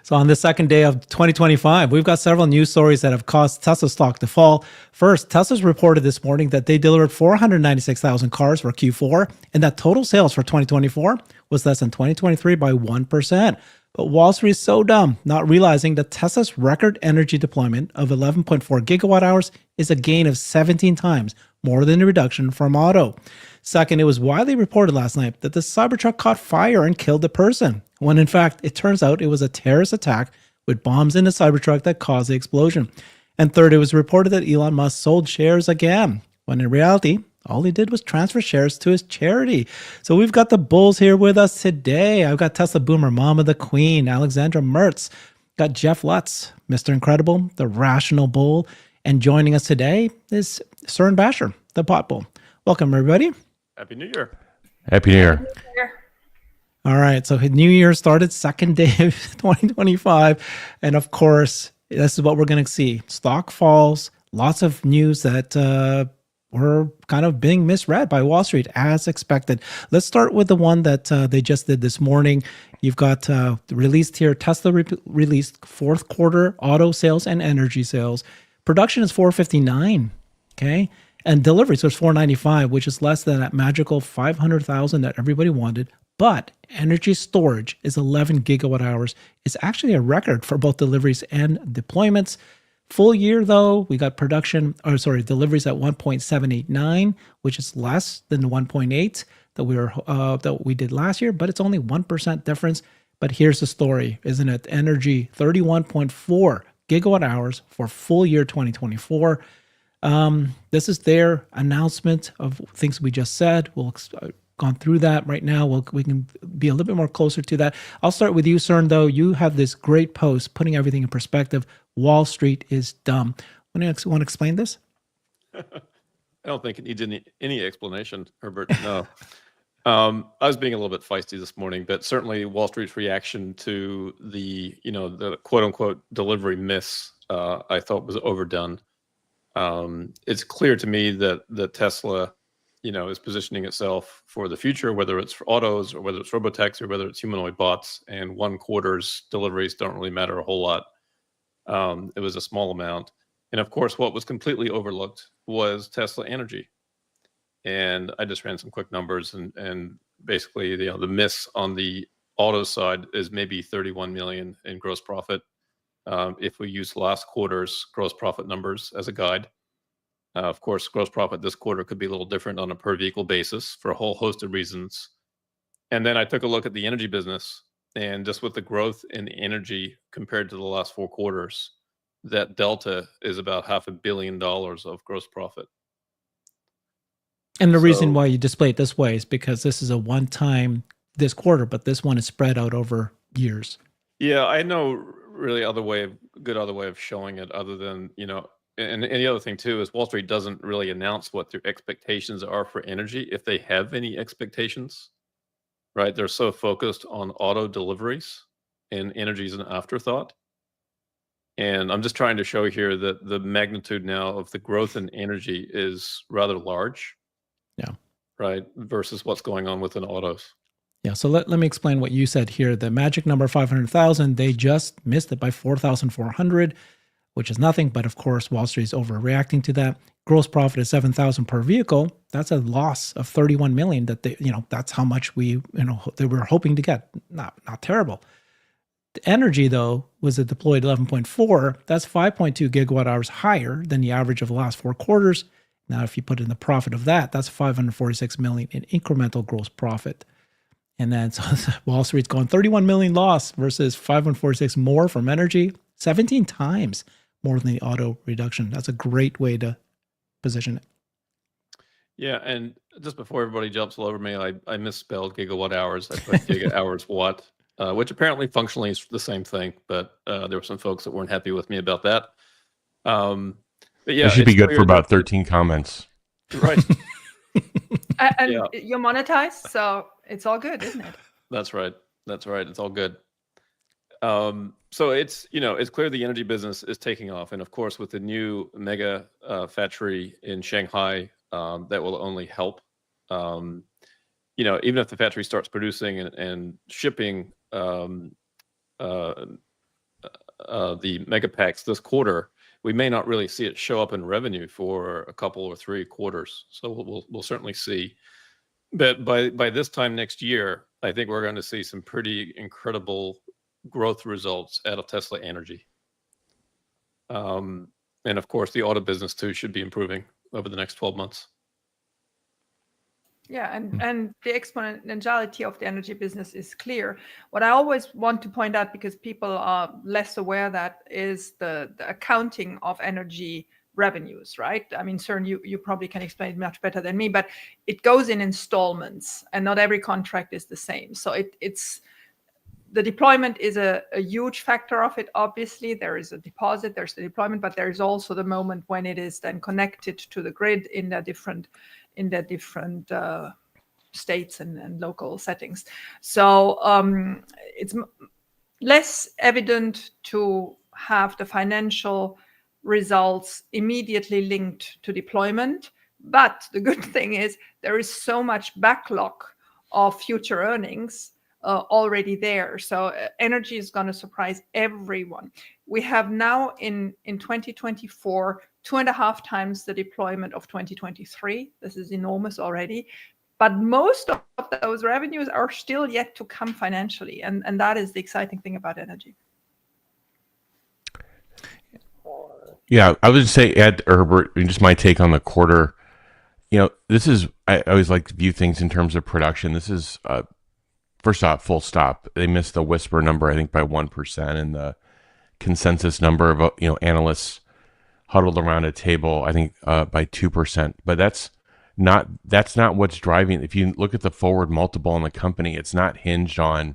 So on the second day of 2025, we've got several news stories that have caused Tesla stock to fall. First, Tesla's reported this morning that they delivered 496,000 cars for Q4, and that total sales for 2024 was less than 2023 by 1%. But Wall Street is so dumb, not realizing that Tesla's record energy deployment of 11.4 gigawatt hours is a gain of 17 times more than the reduction from auto. Second, it was widely reported last night that the Cybertruck caught fire and killed a person, when in fact, it turns out it was a terrorist attack with bombs in the Cybertruck that caused the explosion. And third, it was reported that Elon Musk sold shares again, when in reality, all he did was transfer shares to his charity. So we've got the bulls here with us today. I've got Tesla Boomer Mama the Queen, Alexandra Mertz, got Jeff Lutz, Mr. Incredible, the Rational Bull, and joining us today is Cern Basher, the Pot Bull. Welcome, everybody. Happy New Year. Happy New Year. All right, so New Year started second day of 2025, and of course, this is what we're going to see. Stock falls, lots of news that were kind of being misread by Wall Street as expected. Let's start with the one that they just did this morning. You've got released here, Tesla released fourth quarter auto sales and energy sales. Production is 459, okay? And deliveries was 495, which is less than that magical 500,000 that everybody wanted. But energy storage is 11 gigawatt hours. It's actually a record for both deliveries and deployments. Full year, though, we got deliveries at 1.789, which is less than the 1.8 that we did last year, but it's only 1% difference. But here's the story, isn't it? Energy, 31.4 gigawatt hours for full year 2024. This is their announcement of things we just said. We'll gone through that right now. We can be a little bit more closer to that. I'll start with you, Cern, though. You have this great post putting everything in perspective. Wall Street is dumb. Want to explain this? I don't think it needs any explanation, Herbert. No. I was being a little bit feisty this morning, but certainly Wall Street's reaction to the quote unquote delivery miss, I thought was overdone. It's clear to me that Tesla, is positioning itself for the future, whether it's for autos or whether it's robotaxi or whether it's humanoid bots, and one quarter's deliveries don't really matter a whole lot. It was a small amount. And of course, what was completely overlooked was Tesla Energy. And I just ran some quick numbers, and basically, the miss on the auto side is maybe 31 million in gross profit. If we use last quarter's gross profit numbers as a guide. Of course, gross profit this quarter could be a little different on a per vehicle basis for a whole host of reasons. And then I took a look at the energy business, and just with the growth in energy compared to the last 4 quarters, that delta is about $500 million of gross profit. And the reason why you display it this way is because this is a one-time this quarter, but this one is spread out over years. Yeah, I know really good other way of showing it other than, and the other thing too is Wall Street doesn't really announce what their expectations are for energy, if they have any expectations, right? They're so focused on auto deliveries, and energy is an afterthought. And I'm just trying to show here that the magnitude now of the growth in energy is rather large. Yeah. Right. Versus what's going on within autos. Yeah. So let me explain what you said here. The magic number 500,000, they just missed it by 4,400, which is nothing. But of course, Wall Street is overreacting to that. Gross profit is 7,000 per vehicle. That's a loss of 31 million that that's how much they were hoping to get. Not terrible. The energy, though, was a deployed 11.4. That's 5.2 gigawatt hours higher than the average of the last 4 quarters. Now, if you put in the profit of that, that's 546 million in incremental gross profit. And then so Wall Street's going 31 million loss versus 546 more from energy, 17 times more than the auto reduction. That's a great way to position it. Yeah, and just before everybody jumps all over me, I misspelled gigawatt hours. I put giga hours watt, which apparently functionally is the same thing, but there were some folks that weren't happy with me about that. But yeah, it should be good for about 13 comments. Right. And you're monetized, so it's all good, isn't it? That's right. It's all good. So it's clear the energy business is taking off, and of course with the new mega factory in Shanghai, that will only help. Even if the factory starts producing and shipping the megapacks this quarter, we may not really see it show up in revenue for a couple or 3 quarters. So we'll certainly see. But by this time next year, I think we're going to see some pretty incredible growth results out of Tesla Energy. And of course, the auto business too should be improving over the next 12 months. Yeah, and the exponentiality of the energy business is clear. What I always want to point out, because people are less aware that, is the accounting of energy revenues, right? I mean, Cern, you probably can explain it much better than me, but it goes in installments, and not every contract is the same. So it's the deployment is a huge factor of it. Obviously, there is a deposit, there's the deployment, but there is also the moment when it is then connected to the grid in the different states and local settings. So it's less evident to have the financial results immediately linked to deployment. But the good thing is there is so much backlog of future earnings already there. So energy is going to surprise everyone. We have now in 2024 2.5 times the deployment of 2023. This is enormous already. But most of those revenues are still yet to come financially. And that is the exciting thing about energy. Yeah, I would say, add Herbert, just my take on the quarter. This is, I always like to view things in terms of production. This is, first off, full stop. They missed the whisper number, I think, by 1%, and the consensus number of analysts huddled around a table, I think, by 2%. But that's not what's driving. If you look at the forward multiple in the company, it's not hinged on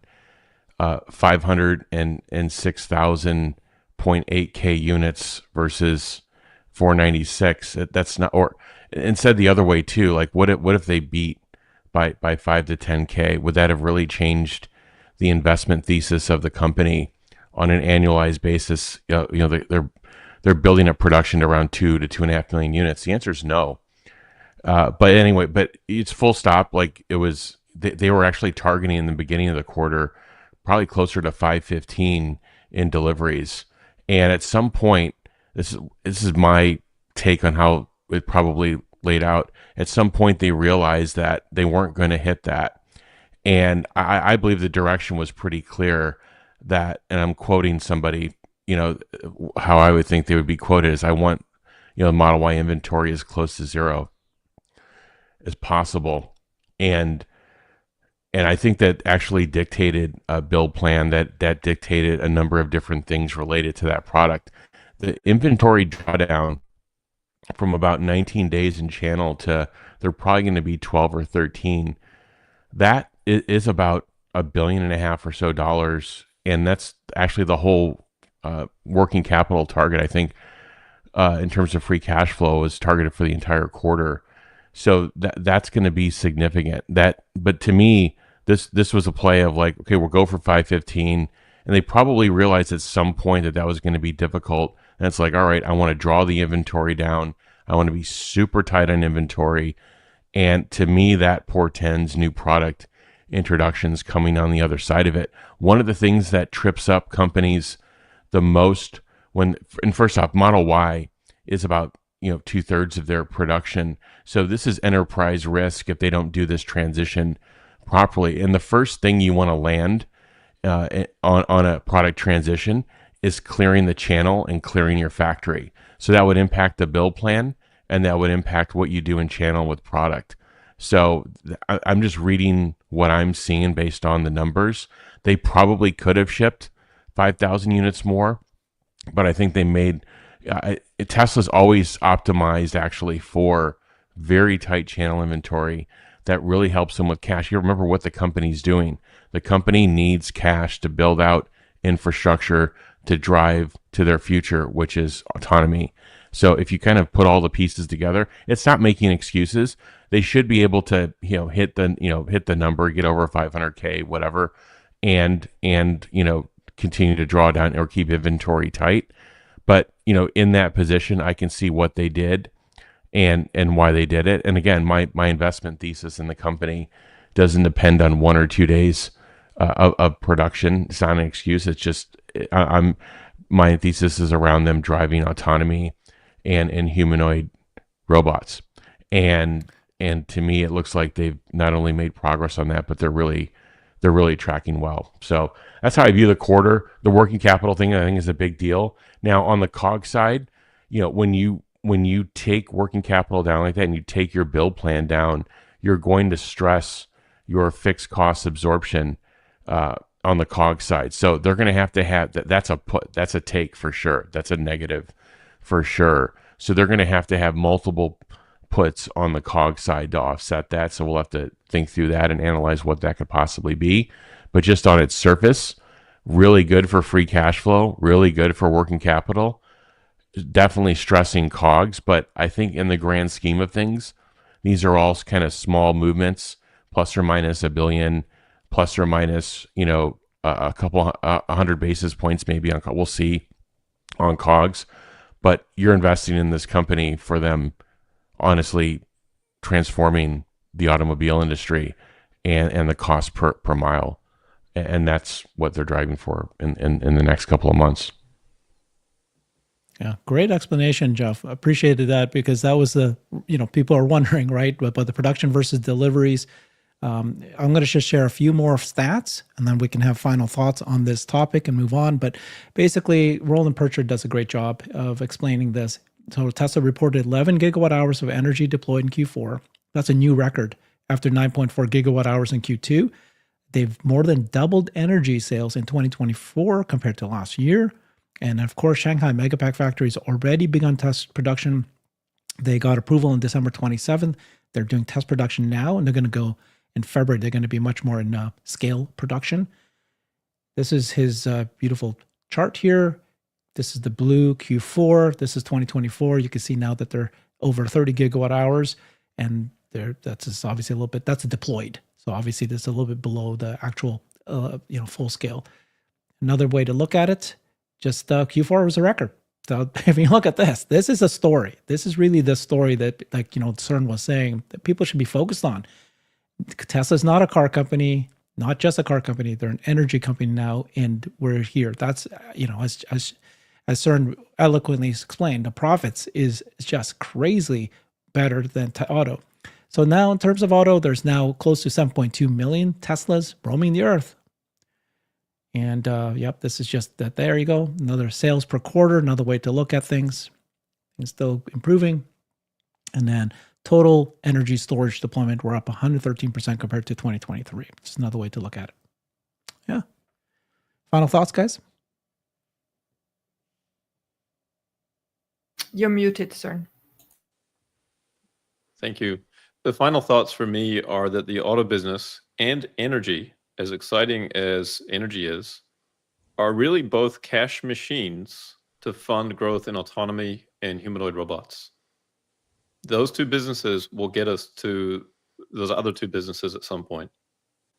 506,000.8K units versus 496. That's not, or instead the other way too. Like, what if they beat by 5 to 10K? Would that have really changed the investment thesis of the company on an annualized basis? They're building up production to around 2 to 2.5 million units. The answer is no. But anyway, but it's full stop. Like, it was, they were actually targeting in the beginning of the quarter probably closer to 515 in deliveries. And at some point, this is my take on how it probably laid out. At some point, they realized that they weren't going to hit that. And I believe the direction was pretty clear that, and I'm quoting somebody, how I would think they would be quoted is, I want, the Model Y inventory as close to zero as possible. And I think that actually dictated a build plan that dictated a number of different things related to that product. The inventory drawdown from about 19 days in channel to they're probably going to be 12 or 13. That is about $1.5 billion or so dollars. And that's actually the whole working capital target, I think, in terms of free cash flow, is targeted for the entire quarter. So that's going to be significant. But to me, this was a play of like, okay, we'll go for 515, and they probably realized at some point that was going to be difficult. And it's like, all right, I want to draw the inventory down. I want to be super tight on inventory. And to me, that portends new product introductions coming on the other side of it. One of the things that trips up companies the most and first off, Model Y is about 2/3 of their production. So this is enterprise risk if they don't do this transition properly. And the first thing you want to land on a product transition is clearing the channel and clearing your factory. So that would impact the build plan, and that would impact what you do in channel with product. So I'm just reading what I'm seeing based on the numbers. They probably could have shipped 5,000 units more, but I think they made Tesla's always optimized actually for very tight channel inventory that really helps them with cash. You remember what the company's doing. The company needs cash to build out infrastructure to drive to their future, which is autonomy. So if you kind of put all the pieces together, it's not making excuses. They should be able to, hit the number, get over 500K, whatever, and continue to draw down or keep inventory tight. But, in that position, I can see what they did and why they did it. And again, my investment thesis in the company doesn't depend on 1 or 2 days of production. It's not an excuse. It's just, I'm my thesis is around them driving autonomy and humanoid robots. And to me, it looks like they've not only made progress on that, but they're really tracking well. So that's how I view the quarter. The working capital thing, I think, is a big deal. Now on the COG side, when you take working capital down like that and you take your build plan down, you're going to stress your fixed cost absorption on the COG side. So they're going to have that. That's a take for sure. That's a negative for sure. So they're going to have multiple puts on the COG side to offset that. So we'll have to think through that and analyze what that could possibly be. But just on its surface, really good for free cash flow, really good for working capital. Definitely stressing COGS, but I think in the grand scheme of things, these are all kind of small movements, plus or minus $1 billion, plus or minus, a couple 100 basis points maybe on. We'll see on COGS, but you're investing in this company for them, honestly, transforming the automobile industry and the cost per mile, and that's what they're driving for in the next couple of months. Yeah, great explanation, Jeff. Appreciated that, because that was people are wondering, right, about the production versus deliveries. I'm going to just share a few more stats, and then we can have final thoughts on this topic and move on. But basically, Roland Purchard does a great job of explaining this. So Tesla reported 11 gigawatt hours of energy deployed in Q4. That's a new record after 9.4 gigawatt hours in Q2. They've more than doubled energy sales in 2024 compared to last year. And of course, Shanghai Megapack factory has already begun test production. They got approval on December 27th. They're doing test production now, and they're going to go in February. They're going to be much more in scale production. This is his beautiful chart here. This is the blue Q4. This is 2024. You can see now that they're over 30 gigawatt hours, and that's just obviously a little bit, that's deployed. So obviously this is a little bit below the actual, full scale. Another way to look at it, just Q4 was a record. So if you look at this is a story. This is really the story that, Cern was saying that people should be focused on. Tesla's not a car company, not just a car company. They're an energy company now, and we're here. That's, as Cern eloquently explained, the profits is just crazy better than auto. So now in terms of auto, there's now close to 7.2 million Teslas roaming the earth. And this is just that. There you go. Another sales per quarter, another way to look at things. It's still improving. And then total energy storage deployment, we're up 113% compared to 2023. Just another way to look at it. Yeah. Final thoughts, guys? You're muted, Cern. Thank you. The final thoughts for me are that the auto business and energy, as exciting as energy is, are really both cash machines to fund growth in autonomy and humanoid robots. Those two businesses will get us to those other two businesses at some point.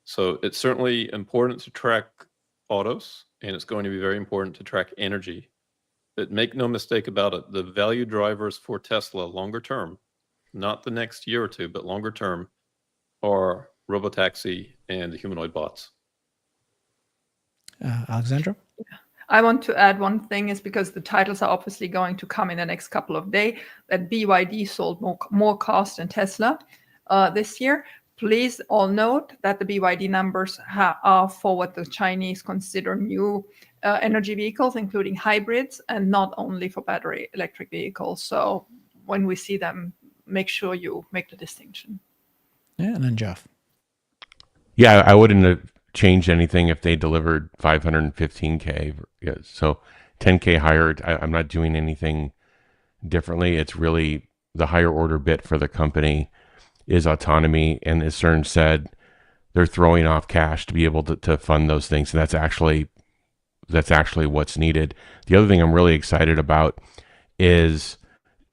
So it's certainly important to track autos, and it's going to be very important to track energy. But make no mistake about it, the value drivers for Tesla longer term, not the next year or two, but longer term, are robotaxi and the humanoid bots. Alexandra? I want to add one thing, is because the titles are obviously going to come in the next couple of days, that BYD sold more cars than Tesla this year. Please all note that the BYD numbers are for what the Chinese consider new energy vehicles, including hybrids, and not only for battery electric vehicles. So when we see them, make sure you make the distinction. Yeah, and then Jeff. Yeah, I wouldn't have changed anything if they delivered 515K. Yeah, so 10K higher, I'm not doing anything differently. It's really the higher order bit for the company is autonomy. And as Cern said, they're throwing off cash to be able to fund those things. And that's actually what's needed. The other thing I'm really excited about is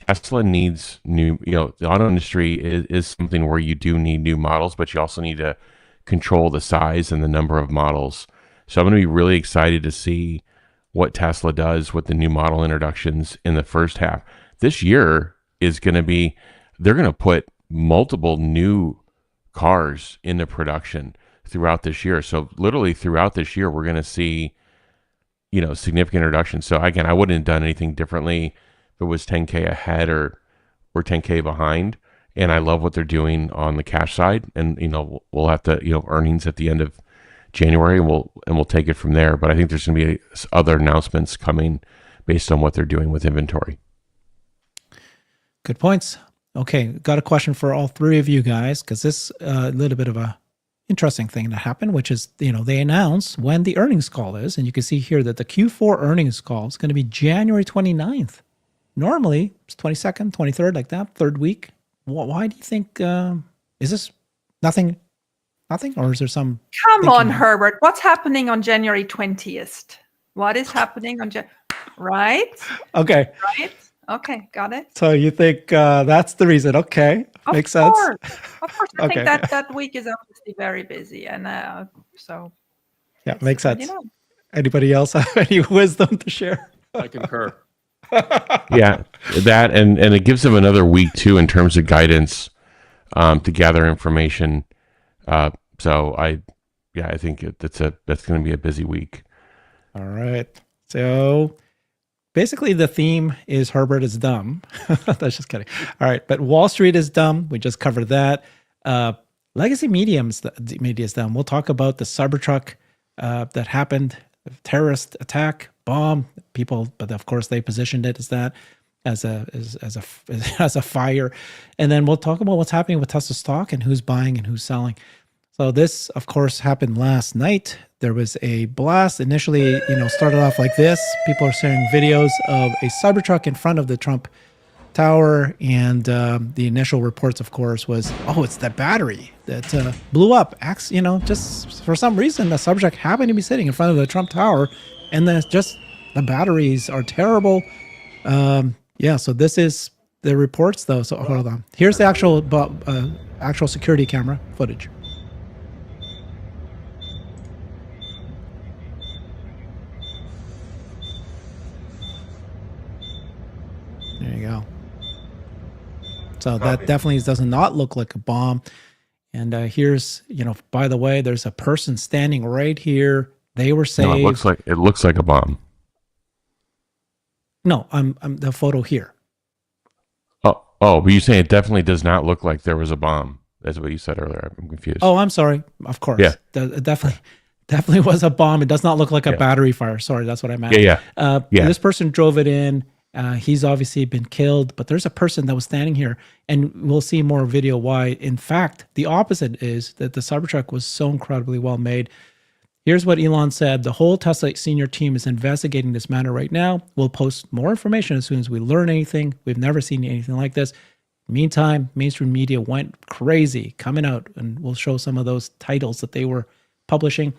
Tesla needs new, the auto industry is something where you do need new models, but you also need to control the size and the number of models. So I'm going to be really excited to see what Tesla does with the new model introductions in the first half. This year is going to be, they're going to put multiple new cars into production throughout this year. So literally throughout this year, we're going to see significant reduction. So again, I wouldn't have done anything differently if it was 10K ahead or 10K behind. And I love what they're doing on the cash side. And we'll have to earnings at the end of January, and we'll take it from there. But I think there's going to be other announcements coming based on what they're doing with inventory. Good points. Okay, got a question for all three of you guys, because this a little bit of a interesting thing that happened, which is they announce when the earnings call is, and you can see here that the Q4 earnings call is going to be January 29th. Normally it's 22nd, 23rd, like that, third week. Why do you think? Is this nothing, or is there some? Come on, Herbert. What's happening on January 20th? What is happening on right? Okay. Right. Okay, got it. So you think that's the reason? Okay, makes sense. Of course. I think that week is obviously very busy, and so. Yeah, makes sense. Anybody else have any wisdom to share? I concur. Yeah, that and it gives them another week too in terms of guidance to gather information. So I think that's going to be a busy week. All right. So basically the theme is Herbert is dumb. That's just kidding. All right, but Wall Street is dumb. We just covered that. Legacy media is dumb. We'll talk about the Cybertruck that happened, terrorist attack, bomb people, but of course they positioned it as that, as a fire. And then we'll talk about what's happening with Tesla stock and who's buying and who's selling. So this, of course, happened last night. There was a blast. Initially, started off like this. People are sharing videos of a Cybertruck in front of the Trump Tower, and the initial reports, of course, was, it's that battery that blew up. Just for some reason, the Cybertruck happened to be sitting in front of the Trump Tower, and the batteries are terrible. So this is the reports, though. So hold on. Here's the actual security camera footage. There you go. So that definitely does not look like a bomb. And here's, by the way, there's a person standing right here. They were saved. No, it looks like a bomb. No, I'm the photo here. Oh, but you saying it definitely does not look like there was a bomb. That's what you said earlier. I'm confused. Oh, I'm sorry. Of course. Yeah. It definitely was a bomb. It does not look like a battery fire. Sorry, that's what I meant. Yeah. This person drove it in. He's obviously been killed, but there's a person that was standing here, and we'll see more video why. In fact, the opposite is that the Cybertruck was so incredibly well made. Here's what Elon said. The whole Tesla senior team is investigating this matter right now. We'll post more information as soon as we learn anything. We've never seen anything like this. Meantime, mainstream media went crazy coming out, and we'll show some of those titles that they were publishing.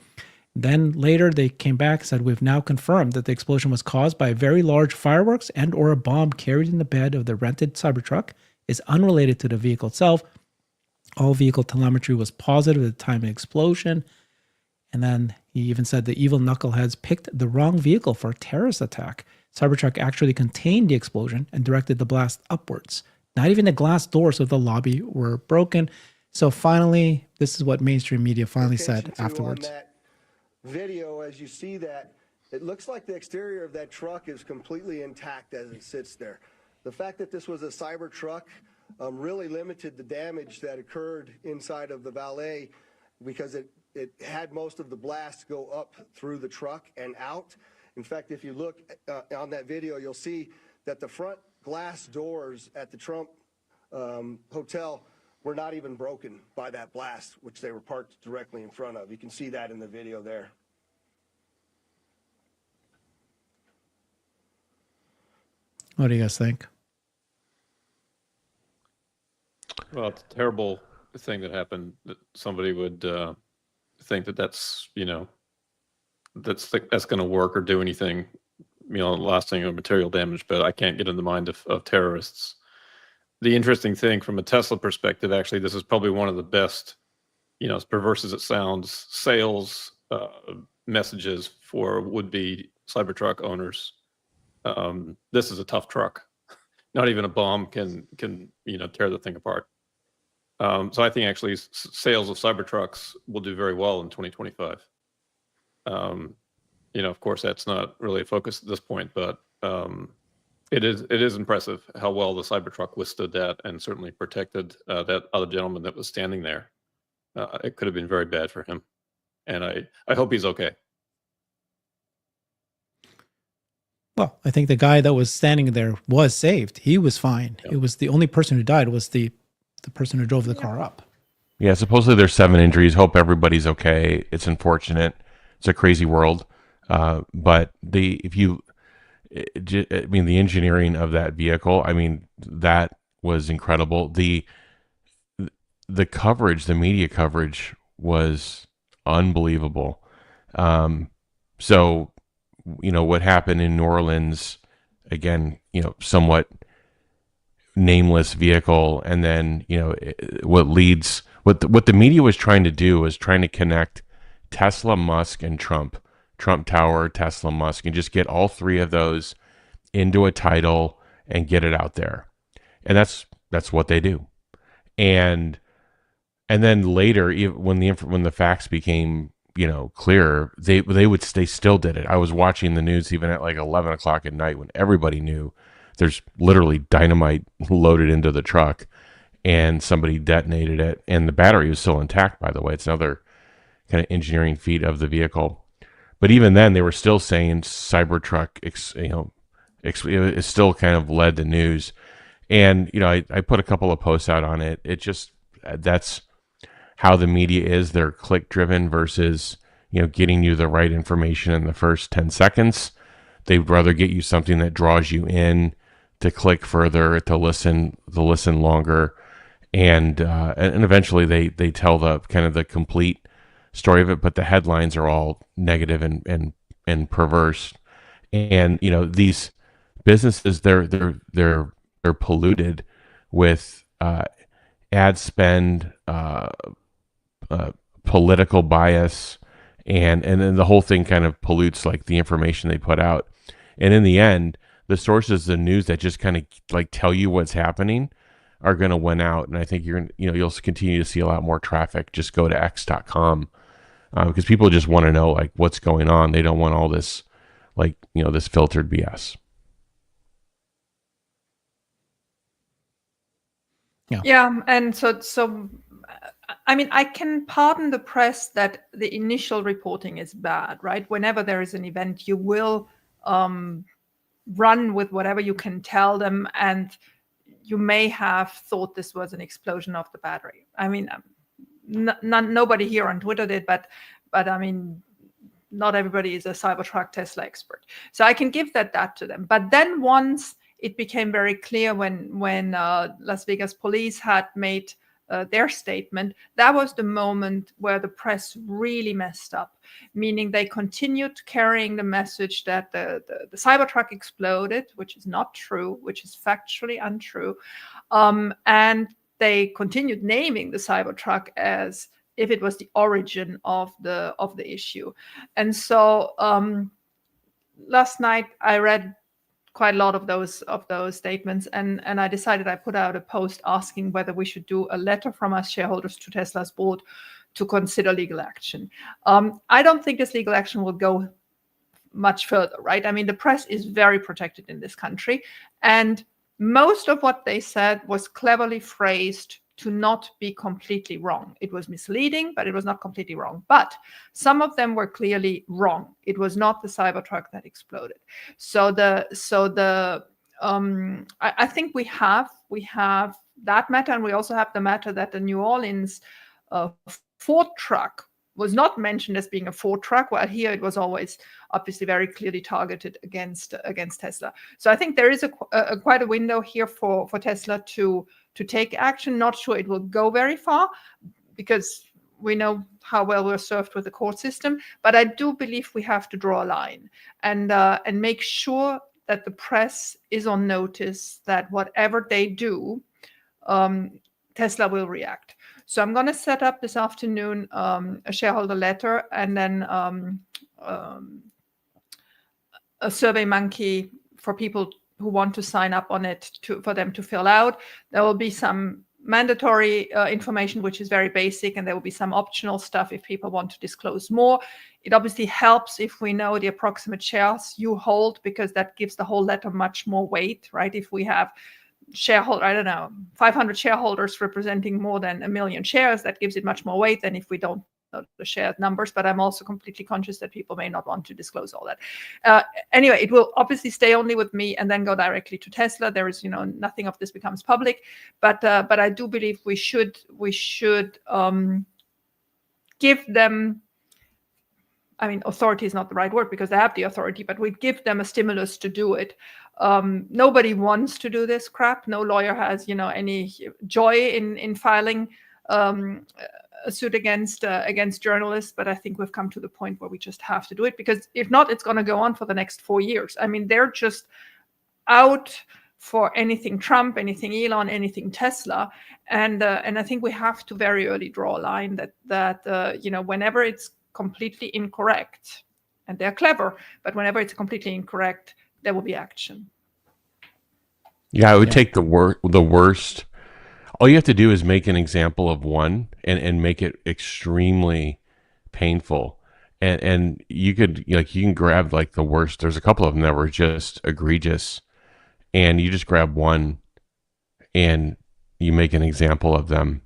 Then later they came back and said, we've now confirmed that the explosion was caused by a very large fireworks and or a bomb carried in the bed of the rented Cybertruck, is unrelated to the vehicle itself. All vehicle telemetry was positive at the time of the explosion. And then he even said the evil knuckleheads picked the wrong vehicle for a terrorist attack. Cybertruck actually contained the explosion and directed the blast upwards. Not even the glass doors of the lobby were broken. So finally, this is what mainstream media finally said afterwards. On that video, as you see that, it looks like the exterior of that truck is completely intact as it sits there. The fact that this was a Cybertruck really limited the damage that occurred inside of the valet, because it had most of the blast go up through the truck and out. In fact, if you look on that video, you'll see that the front glass doors at the Trump hotel were not even broken by that blast, which they were parked directly in front of. You can see that in the video there. What do you guys think? Well, it's a terrible thing that happened, that somebody would think that that's going to work or do anything, lasting or material damage. But I can't get in the mind of terrorists. The interesting thing from a Tesla perspective, actually, this is probably one of the best, as perverse as it sounds, sales messages for would-be Cybertruck owners. This is a tough truck. Not even a bomb can tear the thing apart. So I think actually sales of Cybertrucks will do very well in 2025. of course, that's not really a focus at this point, but it is impressive how well the Cybertruck withstood that and certainly protected that other gentleman that was standing there. It could have been very bad for him, and I hope he's okay. Well, I think the guy that was standing there was saved. He was fine. Yep. It was the only person who died was the person who drove the car up. Yeah, supposedly there's 7 injuries. Hope everybody's okay. It's unfortunate. It's a crazy world. But the engineering of that vehicle, I mean, that was incredible. The coverage, the media coverage was unbelievable. So, what happened in New Orleans, again, somewhat nameless vehicle, and then what the media was trying to do was trying to connect Tesla, Musk, and Trump Tower, Tesla, Musk, and just get all 3 of those into a title and get it out there, and that's what they do. And then later, when the facts became clearer, they still did it. I was watching the news even at like 11 o'clock at night when everybody knew there's literally dynamite loaded into the truck, and somebody detonated it, and the battery was still intact, by the way. It's another kind of engineering feat of the vehicle. But even then, they were still saying Cybertruck, it still kind of led the news. And, I put a couple of posts out on it. It just, that's how the media is. They're click driven versus, getting you the right information in the first 10 seconds. They'd rather get you something that draws you in to click further, to listen longer. And eventually they tell the kind of the complete story of it, but the headlines are all negative and perverse. And, these businesses, they're polluted with ad spend, political bias, and then the whole thing kind of pollutes like the information they put out. And in the end, the sources of news that just kind of like tell you what's happening are going to win out. And I think you'll continue to see a lot more traffic. Just go to x.com because people just want to know like what's going on. They don't want all this this filtered BS. Yeah, and so I mean, I can pardon the press that the initial reporting is bad, right? Whenever there is an event, you will run with whatever you can tell them, and you may have thought this was an explosion of the battery. I mean, nobody here on Twitter did, but I mean, not everybody is a Cybertruck Tesla expert, so I can give that to them. But then once it became very clear when Las Vegas police had made their statement, that was the moment where the press really messed up, meaning they continued carrying the message that the Cybertruck exploded, which is not true, which is factually untrue. And they continued naming the Cybertruck as if it was the origin of the issue. And so last night I read quite a lot of those statements, and I decided I put out a post asking whether we should do a letter from us shareholders to Tesla's board to consider legal action. I don't think this legal action will go much further, right? I mean, the press is very protected in this country, and most of what they said was cleverly phrased to not be completely wrong. It was misleading, but it was not completely wrong. But some of them were clearly wrong. It was not the Cybertruck that exploded. I think we have that matter, and we also have the matter that the New Orleans Ford truck was not mentioned as being a Ford truck, while here it was always obviously very clearly targeted against Tesla. So I think there is quite a window here for Tesla to take action. Not sure it will go very far because we know how well we're served with the court system, but I do believe we have to draw a line and make sure that the press is on notice that whatever they do, Tesla will react. So I'm going to set up this afternoon a shareholder letter and then a Survey Monkey for people who want to sign up on it for them to fill out. There will be some mandatory information, which is very basic, and there will be some optional stuff if people want to disclose more. It obviously helps if we know the approximate shares you hold, because that gives the whole letter much more weight, right? If we have 500 shareholders representing more than 1 million shares, that gives it much more weight than if we don't know the shared numbers. But I'm also completely conscious that people may not want to disclose all that. Anyway, it will obviously stay only with me and then go directly to Tesla. There is, nothing of this becomes public, but I do believe we should give them. I mean, authority is not the right word because they have the authority, but we give them a stimulus to do it. Nobody wants to do this crap. No lawyer has, any joy in filing a suit against journalists. But I think we've come to the point where we just have to do it, because if not, it's going to go on for the next 4 years. I mean, they're just out for anything Trump, anything Elon, anything Tesla, and I think we have to very early draw a line that whenever it's completely incorrect, and they're clever, but whenever it's completely incorrect, there will be action. Yeah, I would take the worst. All you have to do is make an example of one and make it extremely painful. And you can grab like the worst. There's a couple of them that were just egregious, and you just grab one and you make an example of them,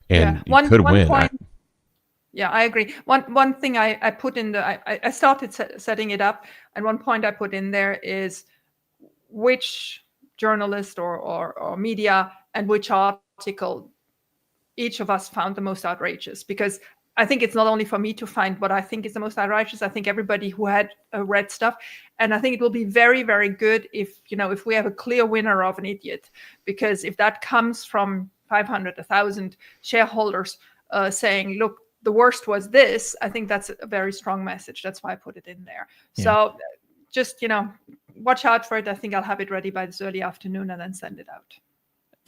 and you could win. Yeah, I agree. One thing I put in I started setting it up, and one point I put in there is which journalist or media and which article each of us found the most outrageous, because I think it's not only for me to find what I think is the most outrageous. I think everybody who had read stuff, and I think it will be very, very good if we have a clear winner of an idiot, because if that comes from 500, 1,000 shareholders saying, look, the worst was this, I think that's a very strong message. That's why I put it in there. Yeah. So just, watch out for it. I think I'll have it ready by this early afternoon and then send it out.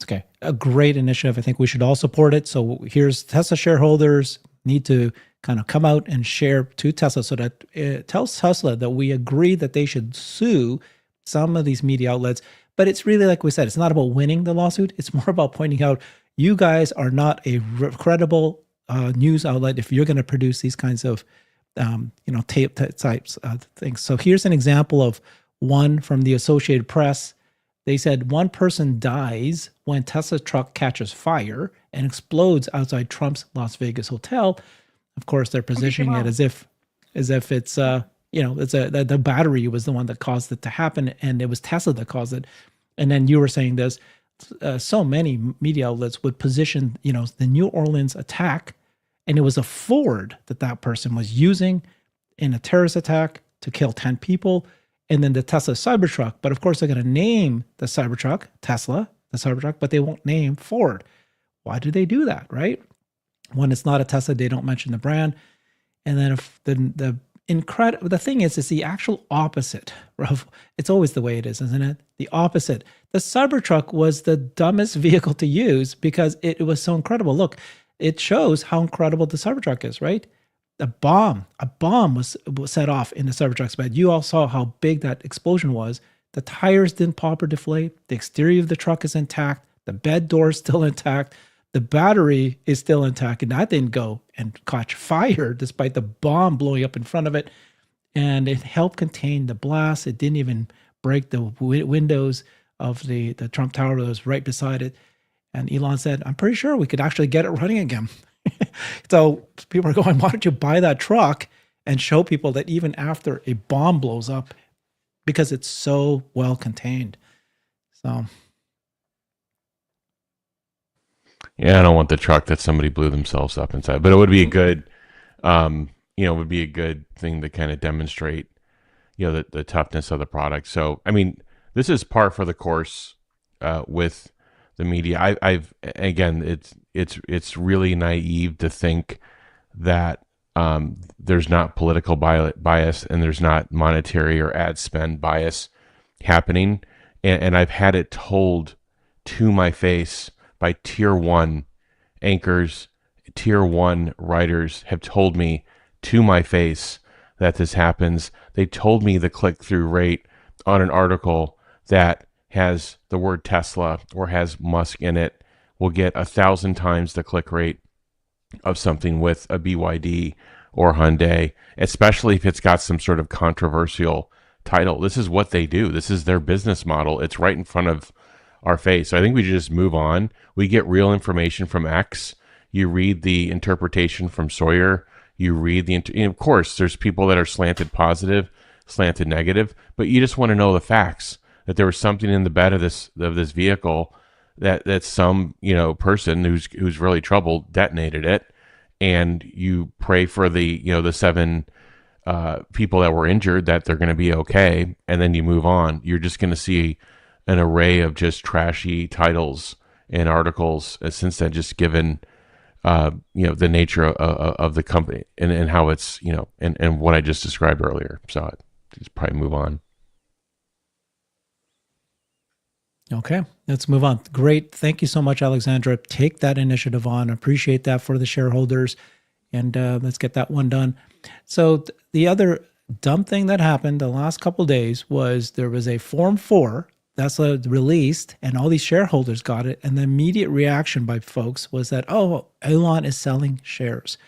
Okay. A great initiative. I think we should all support it. So here's Tesla shareholders need to kind of come out and share to Tesla so that it tells Tesla that we agree that they should sue some of these media outlets. But it's really, like we said, it's not about winning the lawsuit. It's more about pointing out you guys are not a credible news outlet if you're going to produce these kinds of tape types of things. So here's an example of one from the Associated Press. They said one person dies when Tesla truck catches fire and explodes outside Trump's Las Vegas hotel. Of course, they're positioning it as if it's the battery was the one that caused it to happen, and it was Tesla that caused it. And then you were saying this. So many media outlets would position, the New Orleans attack, and it was a Ford that person was using in a terrorist attack to kill 10 people, and then the Tesla Cybertruck. But of course, they're going to name the Cybertruck Tesla, the Cybertruck, but they won't name Ford. Why do they do that, right? When it's not a Tesla, they don't mention the brand. And then if the thing is the actual opposite. It's always the way it is, isn't it? The opposite. The Cybertruck was the dumbest vehicle to use because it was so incredible. Look, it shows how incredible the Cybertruck is, right? A bomb was set off in the Cybertruck's bed. You all saw how big that explosion was. The tires didn't pop or deflate. The exterior of the truck is intact. The bed door is still intact. The battery is still intact, and that didn't go and catch fire despite the bomb blowing up in front of it. And it helped contain the blast. It didn't even break the windows of the Trump Tower that was right beside it. And Elon said, I'm pretty sure we could actually get it running again. So people are going, why don't you buy that truck and show people that even after a bomb blows up, because it's so well contained. So. Yeah, I don't want the truck that somebody blew themselves up inside, but it would be a good, would be a good thing to kind of demonstrate, the toughness of the product. So, I mean, this is par for the course with the media. Again, it's really naive to think that there's not political bias and there's not monetary or ad spend bias happening. And I've had it told to my face by tier 1 anchors, tier 1 writers have told me to my face that this happens. They told me the click-through rate on an article that has the word Tesla or has Musk in it will get 1,000 times the click rate of something with a BYD or Hyundai, especially if it's got some sort of controversial title. This is what they do. This is their business model. It's right in front of our face. So I think we should just move on. We get real information from X. You read the interpretation from Sawyer. You read the, and of course, there's people that are slanted positive, slanted negative, but you just want to know the facts, that there was something in the bed of this vehicle that some person who's really troubled detonated it, and you pray for the the 7 people that were injured that they're going to be okay, and then you move on. You're just going to see an array of just trashy titles and articles since then, just given the nature of the company and how it's and what I just described earlier. So I'd just probably move on. Okay, let's move on. Great. Thank you so much, Alexandra. Take that initiative on. Appreciate that for the shareholders. And let's get that one done. So the other dumb thing that happened the last couple of days was there was a Form 4 that's released, and all these shareholders got it. And the immediate reaction by folks was that, oh, Elon is selling shares.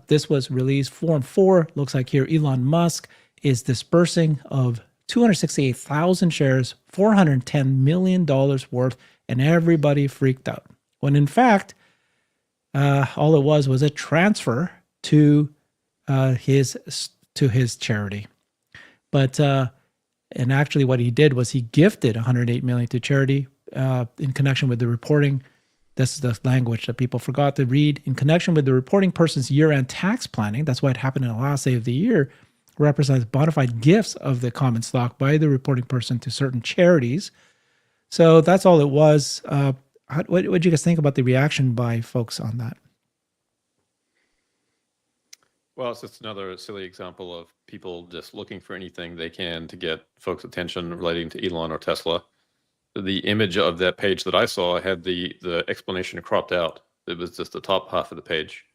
This was released. Form 4 looks like here Elon Musk is dispersing of 268,000 shares, $410 million worth, and everybody freaked out. When in fact, all it was a transfer to his charity. But and actually, what he did was he gifted $108 million to charity in connection with the reporting. This is the language that people forgot to read. In connection with the reporting person's year-end tax planning, that's why it happened in the last day of the year, represents bona fide gifts of the common stock by the reporting person to certain charities. So that's all it was. What did you guys think about the reaction by folks on that? Well, it's just another silly example of people just looking for anything they can to get folks' attention relating to Elon or Tesla. The image of that page that I saw had the explanation cropped out. It was just the top half of the page.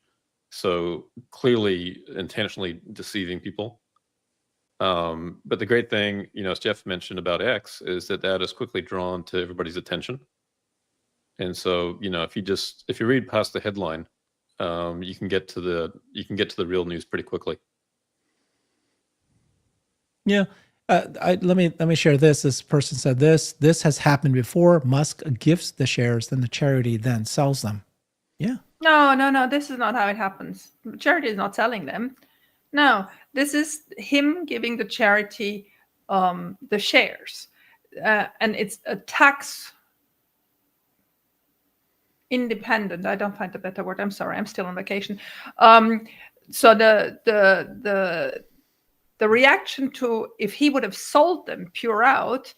So clearly intentionally deceiving people. But the great thing, as Jeff mentioned about X, is that is quickly drawn to everybody's attention. And so, if you read past the headline, you can get to the real news pretty quickly. Yeah. Let me share this. This person said this has happened before. Musk gifts the shares, then the charity then sells them. Yeah. No. This is not how it happens. Charity is not selling them. No, this is him giving the charity the shares, and it's a tax independent. I don't find a better word. I'm sorry. I'm still on vacation. So the reaction to if he would have sold them pure out,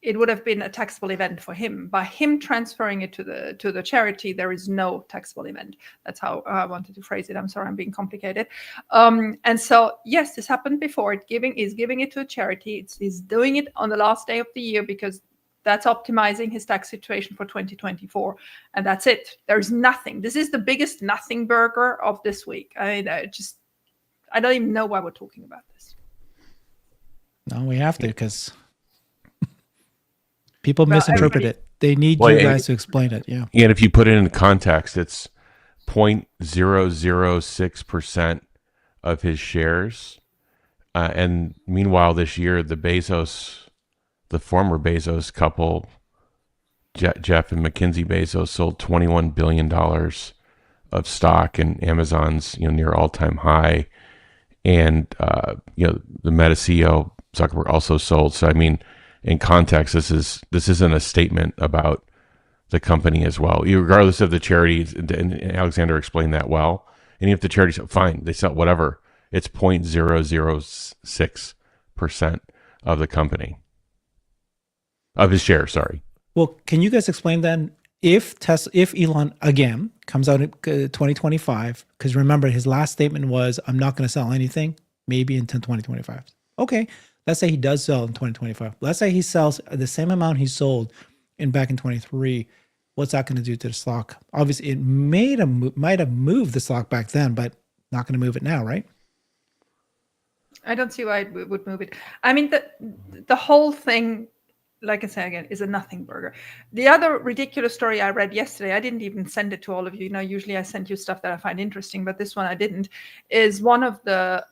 it would have been a taxable event for him. By him transferring it to the charity, there is no taxable event. That's how I wanted to phrase it. I'm sorry, I'm being complicated. And so, yes, this happened before. He's giving it to a charity. He's doing it on the last day of the year because that's optimizing his tax situation for 2024. And that's it. There's nothing. This is the biggest nothing burger of this week. I don't even know why we're talking about this. No, we have to because people misinterpret it. They need you guys to explain it. Yeah. And if you put it in context, it's 0.006% of his shares. And meanwhile, this year, the former Bezos couple, Jeff and Mackenzie Bezos, sold $21 billion of stock, and Amazon's near all-time high. And the Meta CEO Zuckerberg also sold. So I mean, in context, this isn't a statement about the company as well. Regardless of the charities, and Alexander explained that well. And if the charities, fine, they sell whatever. It's 0.006% of the company, of his shares. Sorry. Well, can you guys explain then if Elon again comes out in 2025? Because remember, his last statement was, "I'm not going to sell anything, maybe until 2025." Okay. Let's say he does sell in 2025. Let's say he sells the same amount he sold back in 23. What's that going to do to the stock? Obviously, it might have moved the stock back then, but not going to move it now, right? I don't see why it would move it. I mean, the whole thing, like I say again, is a nothing burger. The other ridiculous story I read yesterday, I didn't even send it to all of you. Usually I send you stuff that I find interesting, but this one I didn't, is one of the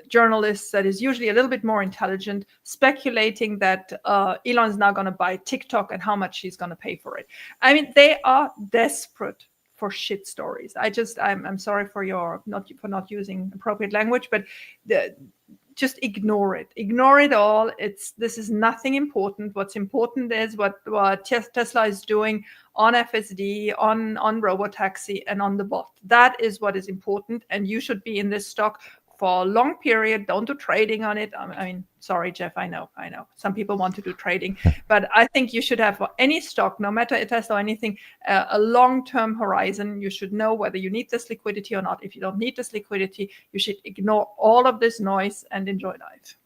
journalists that is usually a little bit more intelligent speculating that Elon's now going to buy TikTok and how much he's going to pay for it. I mean, they are desperate for shit stories. I'm sorry for not using appropriate language, but just ignore it. Ignore it all. This is nothing important. What's important is what Tesla is doing on FSD, on Robotaxi, and on the bot. That is what is important, and you should be in this stock for a long period. Don't do trading on it. I mean, sorry, Jeff, I know. Some people want to do trading, but I think you should have for any stock, no matter Tesla or anything, a long-term horizon. You should know whether you need this liquidity or not. If you don't need this liquidity, you should ignore all of this noise and enjoy life.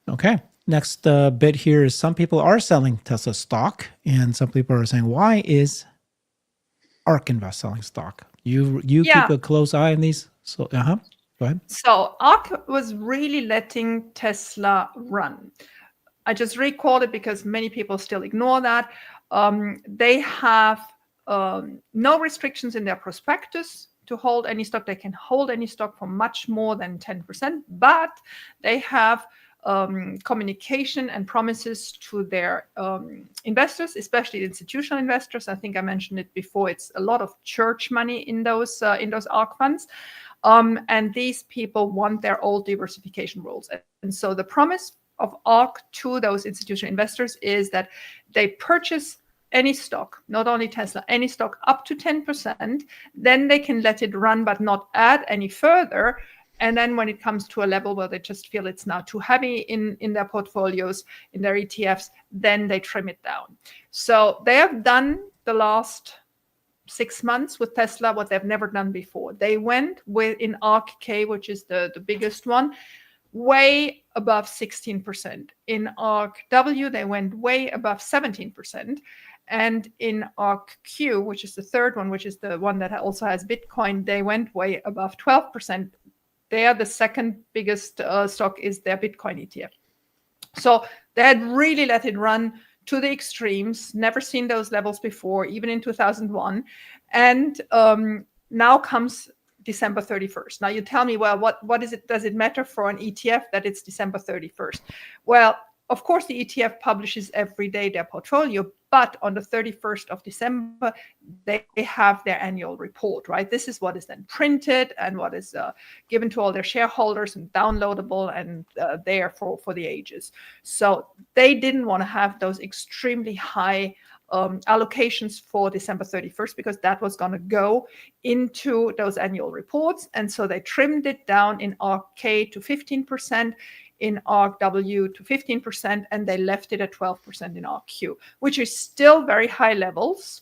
Okay. Next bit here is some people are selling Tesla stock, and some people are saying, why is ARK Invest selling stock? You keep a close eye on these. So go ahead. So ARK was really letting Tesla run. I just recalled it because many people still ignore that. They have no restrictions in their prospectus to hold any stock. They can hold any stock for much more than 10%, but they have communication and promises to their investors, especially institutional investors. I think I mentioned it before. It's a lot of church money in those ARK funds, and these people want their old diversification rules. And so the promise of ARK to those institutional investors is that they purchase any stock, not only Tesla, any stock up to 10%. Then they can let it run, but not add any further. And then when it comes to a level where they just feel it's now too heavy in their portfolios, in their ETFs, then they trim it down. So they have done the last 6 months with Tesla what they've never done before. They went in ARK-K, which is the biggest one, way above 16%. In ARK-W, they went way above 17%. And in ARK-Q, which is the third one, which is the one that also has Bitcoin, they went way above 12%. There, the second biggest stock is their Bitcoin ETF. So they had really let it run to the extremes, never seen those levels before, even in 2001. And now comes December 31st. Now you tell me, well, what is it? Does it matter for an ETF that it's December 31st? Well, of course, the ETF publishes every day their portfolio, but on the 31st of December, they have their annual report, right? This is what is then printed and what is given to all their shareholders and downloadable and there for the ages. So they didn't want to have those extremely high allocations for December 31st because that was going to go into those annual reports. And so they trimmed it down in ARK-K to 15%, in ARK-W to 15%, and they left it at 12% in ARK-Q, which is still very high levels,